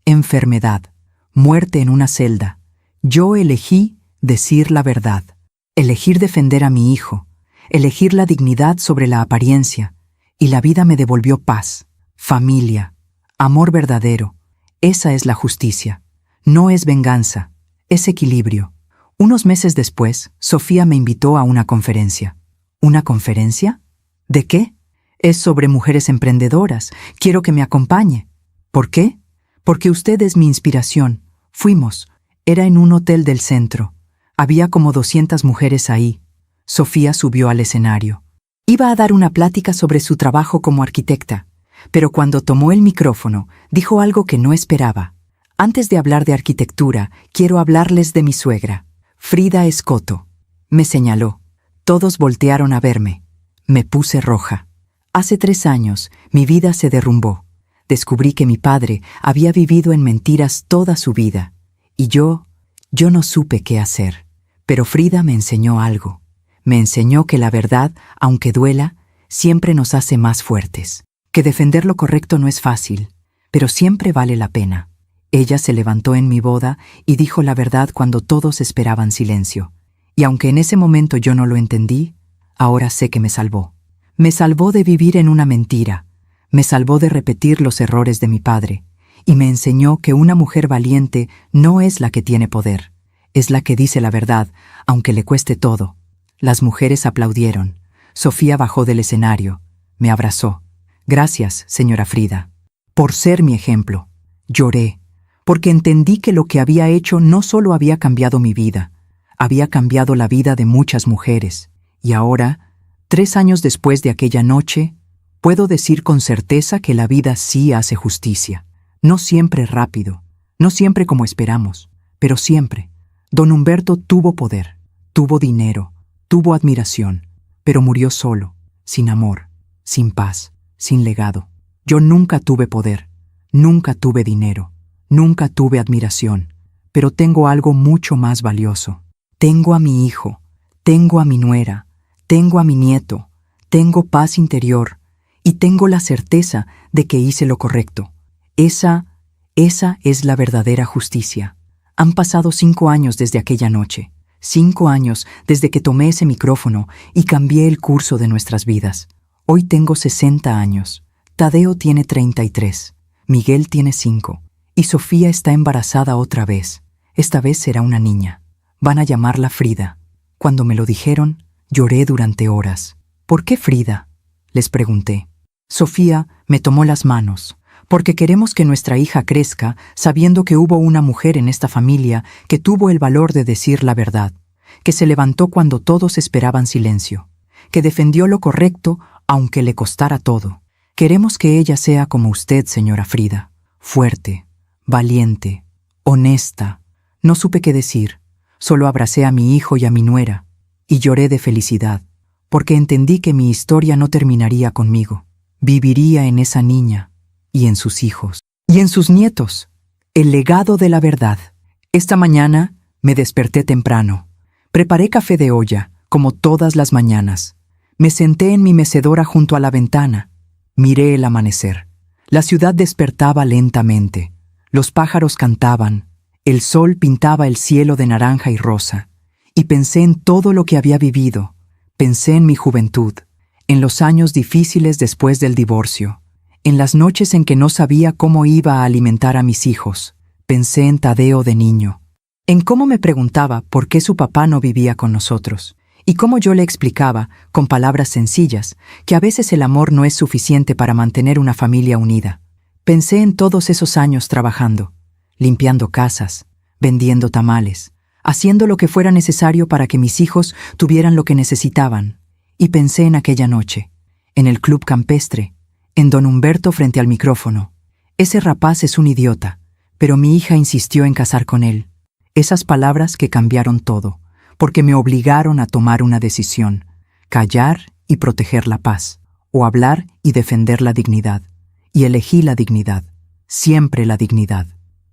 enfermedad, muerte en una celda. Yo elegí decir la verdad, elegir defender a mi hijo, elegir la dignidad sobre la apariencia, y la vida me devolvió paz, familia, amor verdadero. Esa es la justicia. No es venganza, es equilibrio. Unos meses después, Sofía me invitó a una conferencia. ¿Una conferencia? ¿De qué? Es sobre mujeres emprendedoras. Quiero que me acompañe. ¿Por qué? Porque usted es mi inspiración. Fuimos. Era en un hotel del centro. Había como 200 mujeres ahí. Sofía subió al escenario. Iba a dar una plática sobre su trabajo como arquitecta, pero cuando tomó el micrófono, dijo algo que no esperaba. Antes de hablar de arquitectura, quiero hablarles de mi suegra, Frida Escoto. Me señaló. Todos voltearon a verme. Me puse roja. Hace 3 años, mi vida se derrumbó. Descubrí que mi padre había vivido en mentiras toda su vida. Y yo no supe qué hacer. Pero Frida me enseñó algo. Me enseñó que la verdad, aunque duela, siempre nos hace más fuertes. Que defender lo correcto no es fácil, pero siempre vale la pena. Ella se levantó en mi boda y dijo la verdad cuando todos esperaban silencio. Y aunque en ese momento yo no lo entendí, ahora sé que me salvó. Me salvó de vivir en una mentira. Me salvó de repetir los errores de mi padre. Y me enseñó que una mujer valiente no es la que tiene poder. Es la que dice la verdad, aunque le cueste todo. Las mujeres aplaudieron. Sofía bajó del escenario. Me abrazó. Gracias, señora Frida, por ser mi ejemplo. Lloré, porque entendí que lo que había hecho no solo había cambiado mi vida, había cambiado la vida de muchas mujeres. Y ahora, 3 años después de aquella noche, puedo decir con certeza que la vida sí hace justicia. No siempre rápido, no siempre como esperamos, pero siempre. Don Humberto tuvo poder, tuvo dinero, tuvo admiración, pero murió solo, sin amor, sin paz, sin legado. Yo nunca tuve poder, nunca tuve dinero, nunca tuve admiración, pero tengo algo mucho más valioso. Tengo a mi hijo, tengo a mi nuera, tengo a mi nieto, tengo paz interior y tengo la certeza de que hice lo correcto. Esa es la verdadera justicia. Han pasado 5 años desde aquella noche, 5 años desde que tomé ese micrófono y cambié el curso de nuestras vidas. Hoy tengo 60 años, Tadeo tiene 33, Miguel tiene 5 y Sofía está embarazada otra vez. Esta vez será una niña. Van a llamarla Frida. Cuando me lo dijeron, lloré durante horas. ¿Por qué Frida?, les pregunté. Sofía me tomó las manos, porque queremos que nuestra hija crezca sabiendo que hubo una mujer en esta familia que tuvo el valor de decir la verdad, que se levantó cuando todos esperaban silencio, que defendió lo correcto aunque le costara todo. Queremos que ella sea como usted, señora Frida, fuerte, valiente, honesta. No supe qué decir, solo abracé a mi hijo y a mi nuera, y lloré de felicidad, porque entendí que mi historia no terminaría conmigo. Viviría en esa niña, y en sus hijos, y en sus nietos, el legado de la verdad. Esta mañana me desperté temprano. Preparé café de olla, como todas las mañanas. Me senté en mi mecedora junto a la ventana. Miré el amanecer. La ciudad despertaba lentamente. Los pájaros cantaban. El sol pintaba el cielo de naranja y rosa. Y pensé en todo lo que había vivido. Pensé en mi juventud, en los años difíciles después del divorcio, en las noches en que no sabía cómo iba a alimentar a mis hijos. Pensé en Tadeo de niño, en cómo me preguntaba por qué su papá no vivía con nosotros, y cómo yo le explicaba, con palabras sencillas, que a veces el amor no es suficiente para mantener una familia unida. Pensé en todos esos años trabajando, limpiando casas, vendiendo tamales, haciendo lo que fuera necesario para que mis hijos tuvieran lo que necesitaban. Y pensé en aquella noche, en el club campestre, en don Humberto frente al micrófono. Ese rapaz es un idiota, pero mi hija insistió en casar con él. Esas palabras que cambiaron todo, porque me obligaron a tomar una decisión: callar y proteger la paz, o hablar y defender la dignidad. Y elegí la dignidad, siempre la dignidad.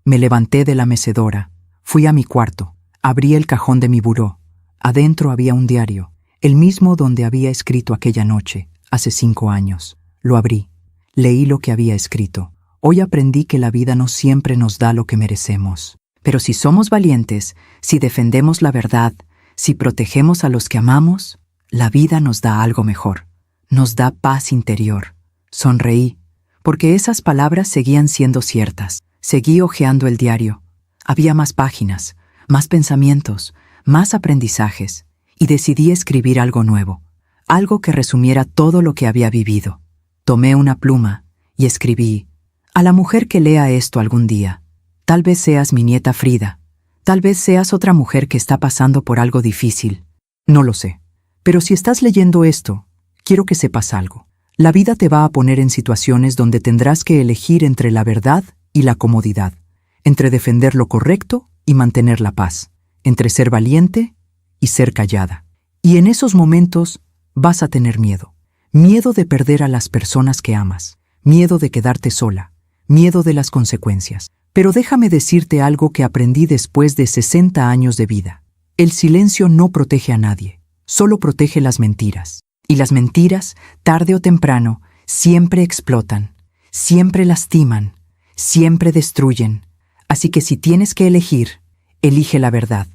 Me levanté de la mecedora, fui a mi cuarto, abrí el cajón de mi buró, Adentro había un diario, el mismo donde había escrito aquella noche, hace 5 años. Lo abrí. Leí lo que había escrito. Hoy aprendí que la vida no siempre nos da lo que merecemos. Pero si somos valientes, si defendemos la verdad, si protegemos a los que amamos, la vida nos da algo mejor. Nos da paz interior. Sonreí, porque esas palabras seguían siendo ciertas. Seguí hojeando el diario. Había más páginas, más pensamientos, más aprendizajes, y decidí escribir algo nuevo, algo que resumiera todo lo que había vivido. Tomé una pluma y escribí: a la mujer que lea esto algún día, tal vez seas mi nieta Frida, tal vez seas otra mujer que está pasando por algo difícil. No lo sé, pero si estás leyendo esto, quiero que sepas algo. La vida te va a poner en situaciones donde tendrás que elegir entre la verdad y la comodidad, entre defender lo correcto y mantener la paz, entre ser valiente y ser callada. Y en esos momentos vas a tener miedo. Miedo de perder a las personas que amas, miedo de quedarte sola, miedo de las consecuencias. Pero déjame decirte algo que aprendí después de 60 años de vida. El silencio no protege a nadie, solo protege las mentiras. Y las mentiras, tarde o temprano, siempre explotan, siempre lastiman, siempre destruyen. Así que si tienes que elegir, elige la verdad,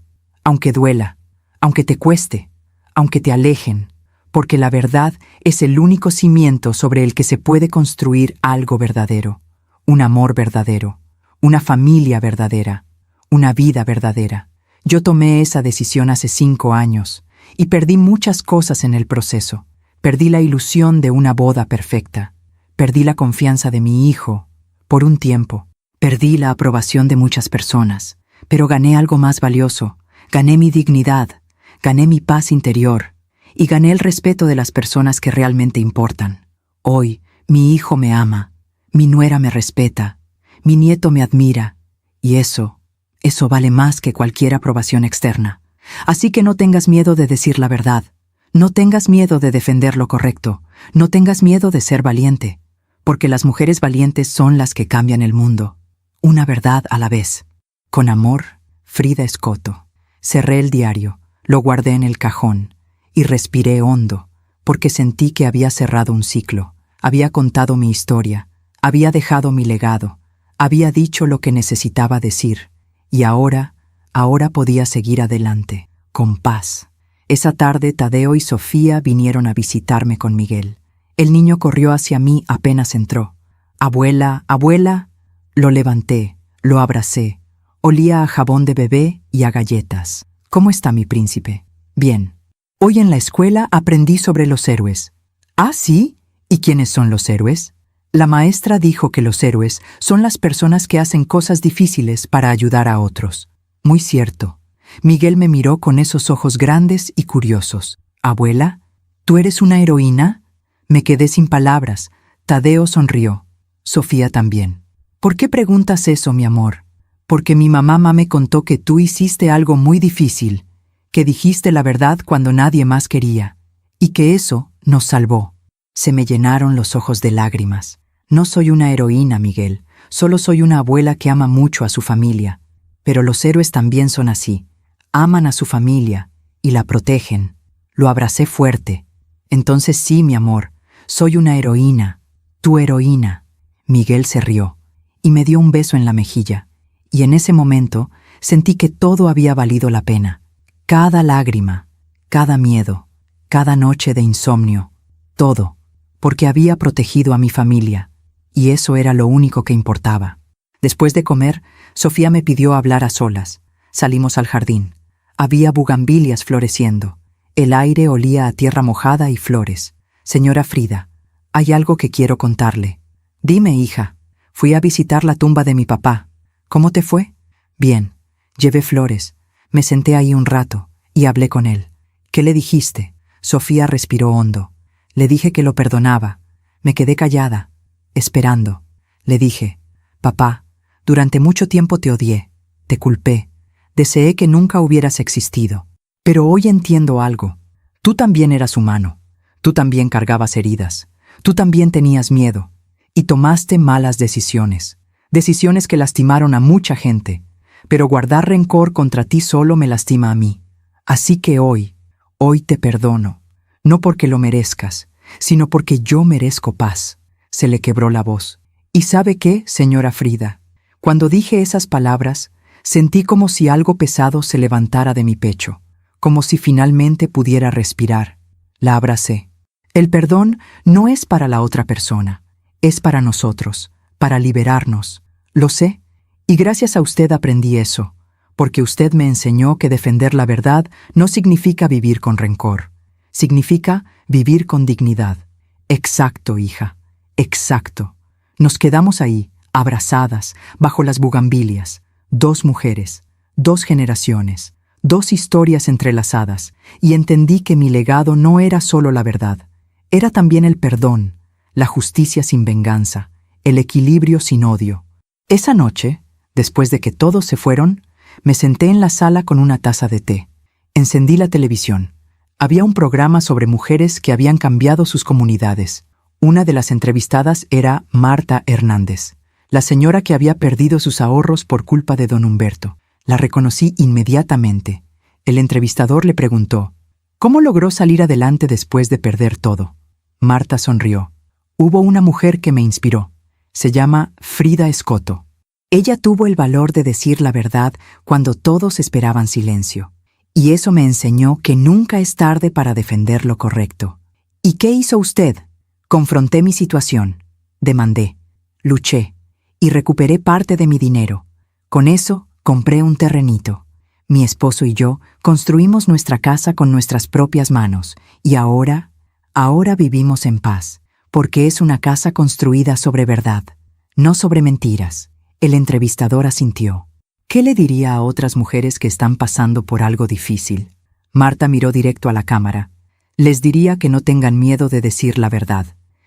aunque duela, aunque te cueste, aunque te alejen, porque la verdad es el único cimiento sobre el que se puede construir algo verdadero, un amor verdadero, una familia verdadera, una vida verdadera. Yo tomé esa decisión hace 5 años y perdí muchas cosas en el proceso. Perdí la ilusión de una boda perfecta, perdí la confianza de mi hijo, por un tiempo, perdí la aprobación de muchas personas, pero gané algo más valioso, gané mi dignidad, gané mi paz interior, y gané el respeto de las personas que realmente importan. Hoy, mi hijo me ama, mi nuera me respeta, mi nieto me admira, y eso vale más que cualquier aprobación externa. Así que no tengas miedo de decir la verdad, no tengas miedo de defender lo correcto, no tengas miedo de ser valiente, porque las mujeres valientes son las que cambian el mundo. Una verdad a la vez. Con amor, Frida Escoto. Cerré el diario, lo guardé en el cajón, y respiré hondo, porque sentí que había cerrado un ciclo, había contado mi historia, había dejado mi legado, había dicho lo que necesitaba decir, y ahora podía seguir adelante, con paz. Esa tarde Tadeo y Sofía vinieron a visitarme con Miguel. El niño corrió hacia mí apenas entró. «Abuela, abuela». Lo levanté, lo abracé. Olía a jabón de bebé y a galletas. «¿Cómo está mi príncipe?» «Bien. Hoy en la escuela aprendí sobre los héroes». «¿Ah, sí? ¿Y quiénes son los héroes?» La maestra dijo que los héroes son las personas que hacen cosas difíciles para ayudar a otros. Muy cierto. Miguel me miró con esos ojos grandes y curiosos. «Abuela, ¿tú eres una heroína?» Me quedé sin palabras. Tadeo sonrió. Sofía también. «¿Por qué preguntas eso, mi amor?» «Porque mi mamá me contó que tú hiciste algo muy difícil, que dijiste la verdad cuando nadie más quería, y que eso nos salvó». Se me llenaron los ojos de lágrimas. No soy una heroína, Miguel, solo soy una abuela que ama mucho a su familia. Pero los héroes también son así. Aman a su familia y la protegen. Lo abracé fuerte. «Entonces sí, mi amor, soy una heroína, tu heroína». Miguel se rió y me dio un beso en la mejilla, y en ese momento sentí que todo había valido la pena. Cada lágrima, cada miedo, cada noche de insomnio, todo, porque había protegido a mi familia, y eso era lo único que importaba. Después de comer, Sofía me pidió hablar a solas. Salimos al jardín. Había bugambilias floreciendo. El aire olía a tierra mojada y flores. «Señora Frida, hay algo que quiero contarle». «Dime, hija». «Fui a visitar la tumba de mi papá». «¿Cómo te fue?» «Bien. Llevé flores. Me senté ahí un rato y hablé con él». «¿Qué le dijiste?» Sofía respiró hondo. «Le dije que lo perdonaba». Me quedé callada, esperando. Le dije: «Papá, durante mucho tiempo te odié, te culpé, deseé que nunca hubieras existido. Pero hoy entiendo algo. Tú también eras humano, tú también cargabas heridas, tú también tenías miedo, y tomaste malas decisiones, decisiones que lastimaron a mucha gente, pero guardar rencor contra ti solo me lastima a mí. Así que hoy te perdono, no porque lo merezcas, sino porque yo merezco paz. Se le quebró la voz. ¿Y sabe qué, señora Frida? Cuando dije esas palabras, sentí como si algo pesado se levantara de mi pecho, como si finalmente pudiera respirar. La abracé. El perdón no es para la otra persona, es para nosotros, para liberarnos. Lo sé, y gracias a usted aprendí eso, porque usted me enseñó que defender la verdad no significa vivir con rencor, significa vivir con dignidad. Exacto, hija, exacto. Nos quedamos ahí, abrazadas, bajo las bugambilias, 2 mujeres, 2 generaciones, 2 historias entrelazadas, y entendí que mi legado no era solo la verdad, era también el perdón, la justicia sin venganza, el equilibrio sin odio. Esa noche, después de que todos se fueron, me senté en la sala con una taza de té. Encendí la televisión. Había un programa sobre mujeres que habían cambiado sus comunidades. Una de las entrevistadas era Marta Hernández, la señora que había perdido sus ahorros por culpa de don Humberto. La reconocí inmediatamente. El entrevistador le preguntó, ¿cómo logró salir adelante después de perder todo? Marta sonrió. Hubo una mujer que me inspiró. Se llama Frida Escoto. Ella tuvo el valor de decir la verdad cuando todos esperaban silencio. Y eso me enseñó que nunca es tarde para defender lo correcto. ¿Y qué hizo usted? Confronté mi situación. Demandé. Luché. Y recuperé parte de mi dinero. Con eso, compré un terrenito. Mi esposo y yo construimos nuestra casa con nuestras propias manos. Y ahora vivimos en paz. Porque es una casa construida sobre verdad, no sobre mentiras. El entrevistador asintió. ¿Qué le diría a otras mujeres que están pasando por algo difícil? Marta miró directo a la cámara. Les diría que no tengan miedo de decir la verdad,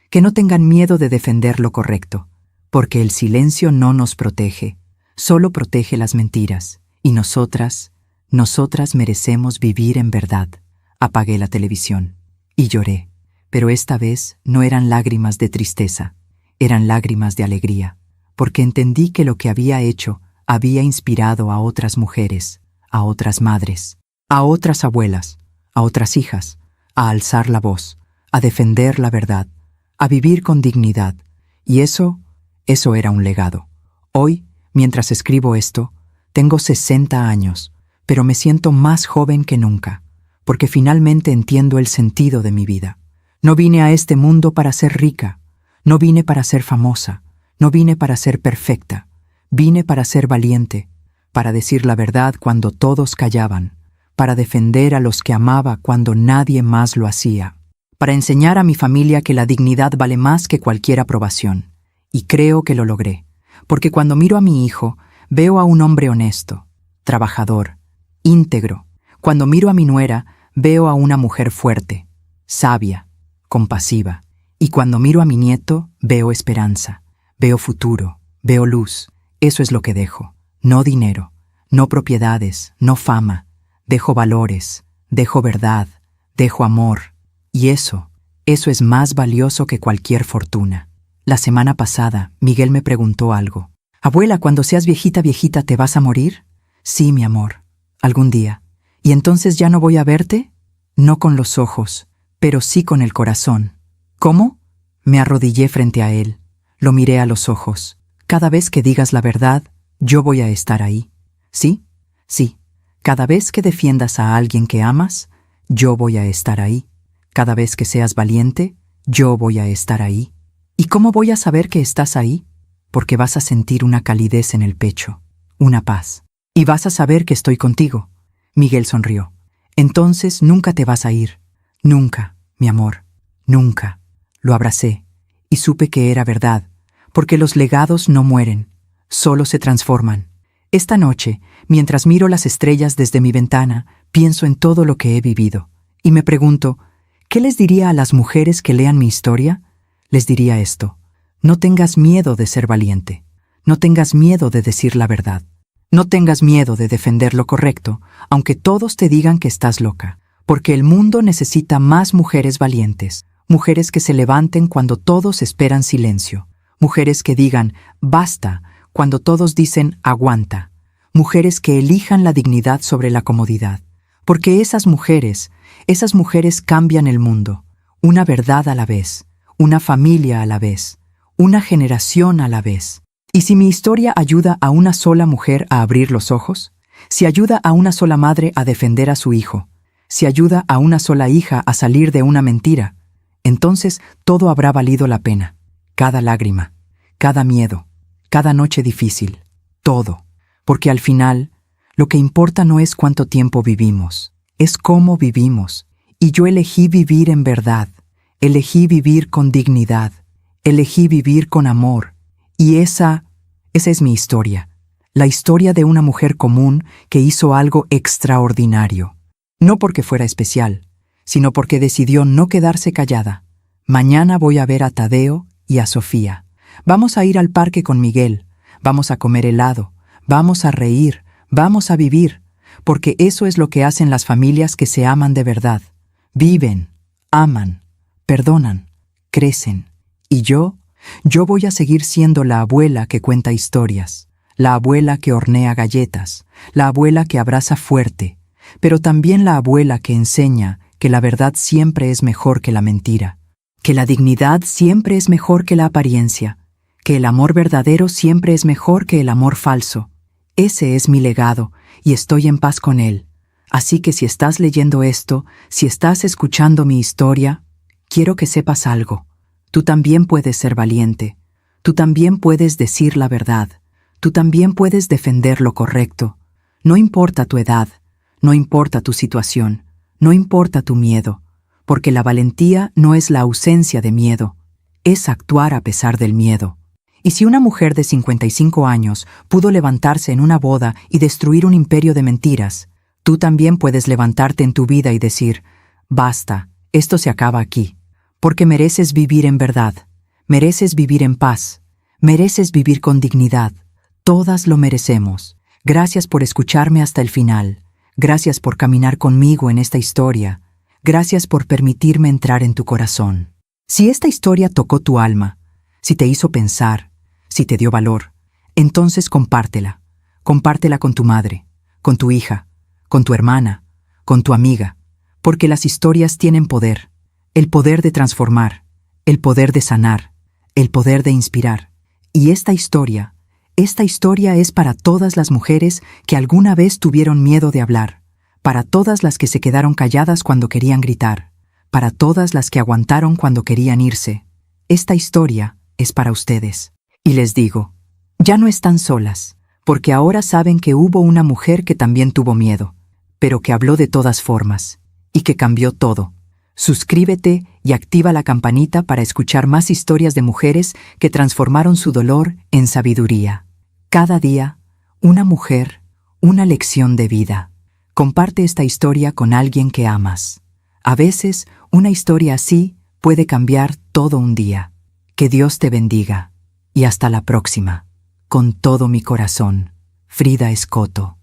que no tengan miedo de defender lo correcto, porque el silencio no nos protege, solo protege las mentiras, y nosotras merecemos vivir en verdad. Apagué la televisión y lloré. Pero esta vez no eran lágrimas de tristeza, eran lágrimas de alegría, porque entendí que lo que había hecho había inspirado a otras mujeres, a otras madres, a otras abuelas, a otras hijas, a alzar la voz, a defender la verdad, a vivir con dignidad. Y eso era un legado. Hoy, mientras escribo esto, tengo 60 años, pero me siento más joven que nunca, porque finalmente entiendo el sentido de mi vida. No vine a este mundo para ser rica, no vine para ser famosa, no vine para ser perfecta, vine para ser valiente, para decir la verdad cuando todos callaban, para defender a los que amaba cuando nadie más lo hacía, para enseñar a mi familia que la dignidad vale más que cualquier aprobación. Y creo que lo logré, porque cuando miro a mi hijo, veo a un hombre honesto, trabajador, íntegro. Cuando miro a mi nuera, veo a una mujer fuerte, sabia, compasiva. Y cuando miro a mi nieto, veo esperanza, veo futuro, veo luz. Eso es lo que dejo. No dinero, no propiedades, no fama. Dejo valores, dejo verdad, dejo amor. Y eso es más valioso que cualquier fortuna. La semana pasada, Miguel me preguntó algo. Abuela, cuando seas viejita, ¿te vas a morir? Sí, mi amor, algún día. ¿Y entonces ya no voy a verte? No con los ojos, pero sí con el corazón. ¿Cómo? Me arrodillé frente a él. Lo miré a los ojos. Cada vez que digas la verdad, yo voy a estar ahí. ¿Sí? Sí. Cada vez que defiendas a alguien que amas, yo voy a estar ahí. Cada vez que seas valiente, yo voy a estar ahí. ¿Y cómo voy a saber que estás ahí? Porque vas a sentir una calidez en el pecho, una paz. Y vas a saber que estoy contigo. Miguel sonrió. Entonces nunca te vas a ir. Nunca, mi amor, nunca. Lo abracé y supe que era verdad, porque los legados no mueren, solo se transforman. Esta noche, mientras miro las estrellas desde mi ventana, pienso en todo lo que he vivido y me pregunto, ¿qué les diría a las mujeres que lean mi historia? Les diría esto: no tengas miedo de ser valiente, no tengas miedo de decir la verdad, no tengas miedo de defender lo correcto, aunque todos te digan que estás loca, porque el mundo necesita más mujeres valientes, mujeres que se levanten cuando todos esperan silencio, mujeres que digan basta cuando todos dicen aguanta, mujeres que elijan la dignidad sobre la comodidad, Porque esas mujeres cambian el mundo, una verdad a la vez, una familia a la vez, una generación a la vez. ¿Y si mi historia ayuda a una sola mujer a abrir los ojos? Si ayuda a una sola madre a defender a su hijo, si ayuda a una sola hija a salir de una mentira, entonces todo habrá valido la pena. Cada lágrima, cada miedo, cada noche difícil, todo. Porque al final, lo que importa no es cuánto tiempo vivimos, es cómo vivimos. Y yo elegí vivir en verdad, elegí vivir con dignidad, elegí vivir con amor. Y esa es mi historia. La historia de una mujer común que hizo algo extraordinario. No porque fuera especial, sino porque decidió no quedarse callada. Mañana voy a ver a Tadeo y a Sofía. Vamos a ir al parque con Miguel, vamos a comer helado, vamos a reír, vamos a vivir, porque eso es lo que hacen las familias que se aman de verdad. Viven, aman, perdonan, crecen. Y yo voy a seguir siendo la abuela que cuenta historias, la abuela que hornea galletas, la abuela que abraza fuerte, pero también la abuela que enseña que la verdad siempre es mejor que la mentira, que la dignidad siempre es mejor que la apariencia, que el amor verdadero siempre es mejor que el amor falso. Ese es mi legado y estoy en paz con él. Así que si estás leyendo esto, si estás escuchando mi historia, quiero que sepas algo. Tú también puedes ser valiente. Tú también puedes decir la verdad. Tú también puedes defender lo correcto. No importa tu edad, no importa tu situación, no importa tu miedo, porque la valentía no es la ausencia de miedo, es actuar a pesar del miedo. Y si una mujer de 55 años pudo levantarse en una boda y destruir un imperio de mentiras, tú también puedes levantarte en tu vida y decir, basta, esto se acaba aquí, porque mereces vivir en verdad, mereces vivir en paz, mereces vivir con dignidad. Todas lo merecemos. Gracias por escucharme hasta el final. Gracias por caminar conmigo en esta historia. Gracias por permitirme entrar en tu corazón. Si esta historia tocó tu alma, si te hizo pensar, si te dio valor, entonces compártela. Compártela con tu madre, con tu hija, con tu hermana, con tu amiga, porque las historias tienen poder. El poder de transformar, el poder de sanar, el poder de inspirar. Y esta historia es para todas las mujeres que alguna vez tuvieron miedo de hablar, para todas las que se quedaron calladas cuando querían gritar, para todas las que aguantaron cuando querían irse. Esta historia es para ustedes. Y les digo, ya no están solas, porque ahora saben que hubo una mujer que también tuvo miedo, pero que habló de todas formas, y que cambió todo. Suscríbete y activa la campanita para escuchar más historias de mujeres que transformaron su dolor en sabiduría. Cada día, una mujer, una lección de vida. Comparte esta historia con alguien que amas. A veces, una historia así puede cambiar todo un día. Que Dios te bendiga. Y hasta la próxima. Con todo mi corazón, Frida Escoto.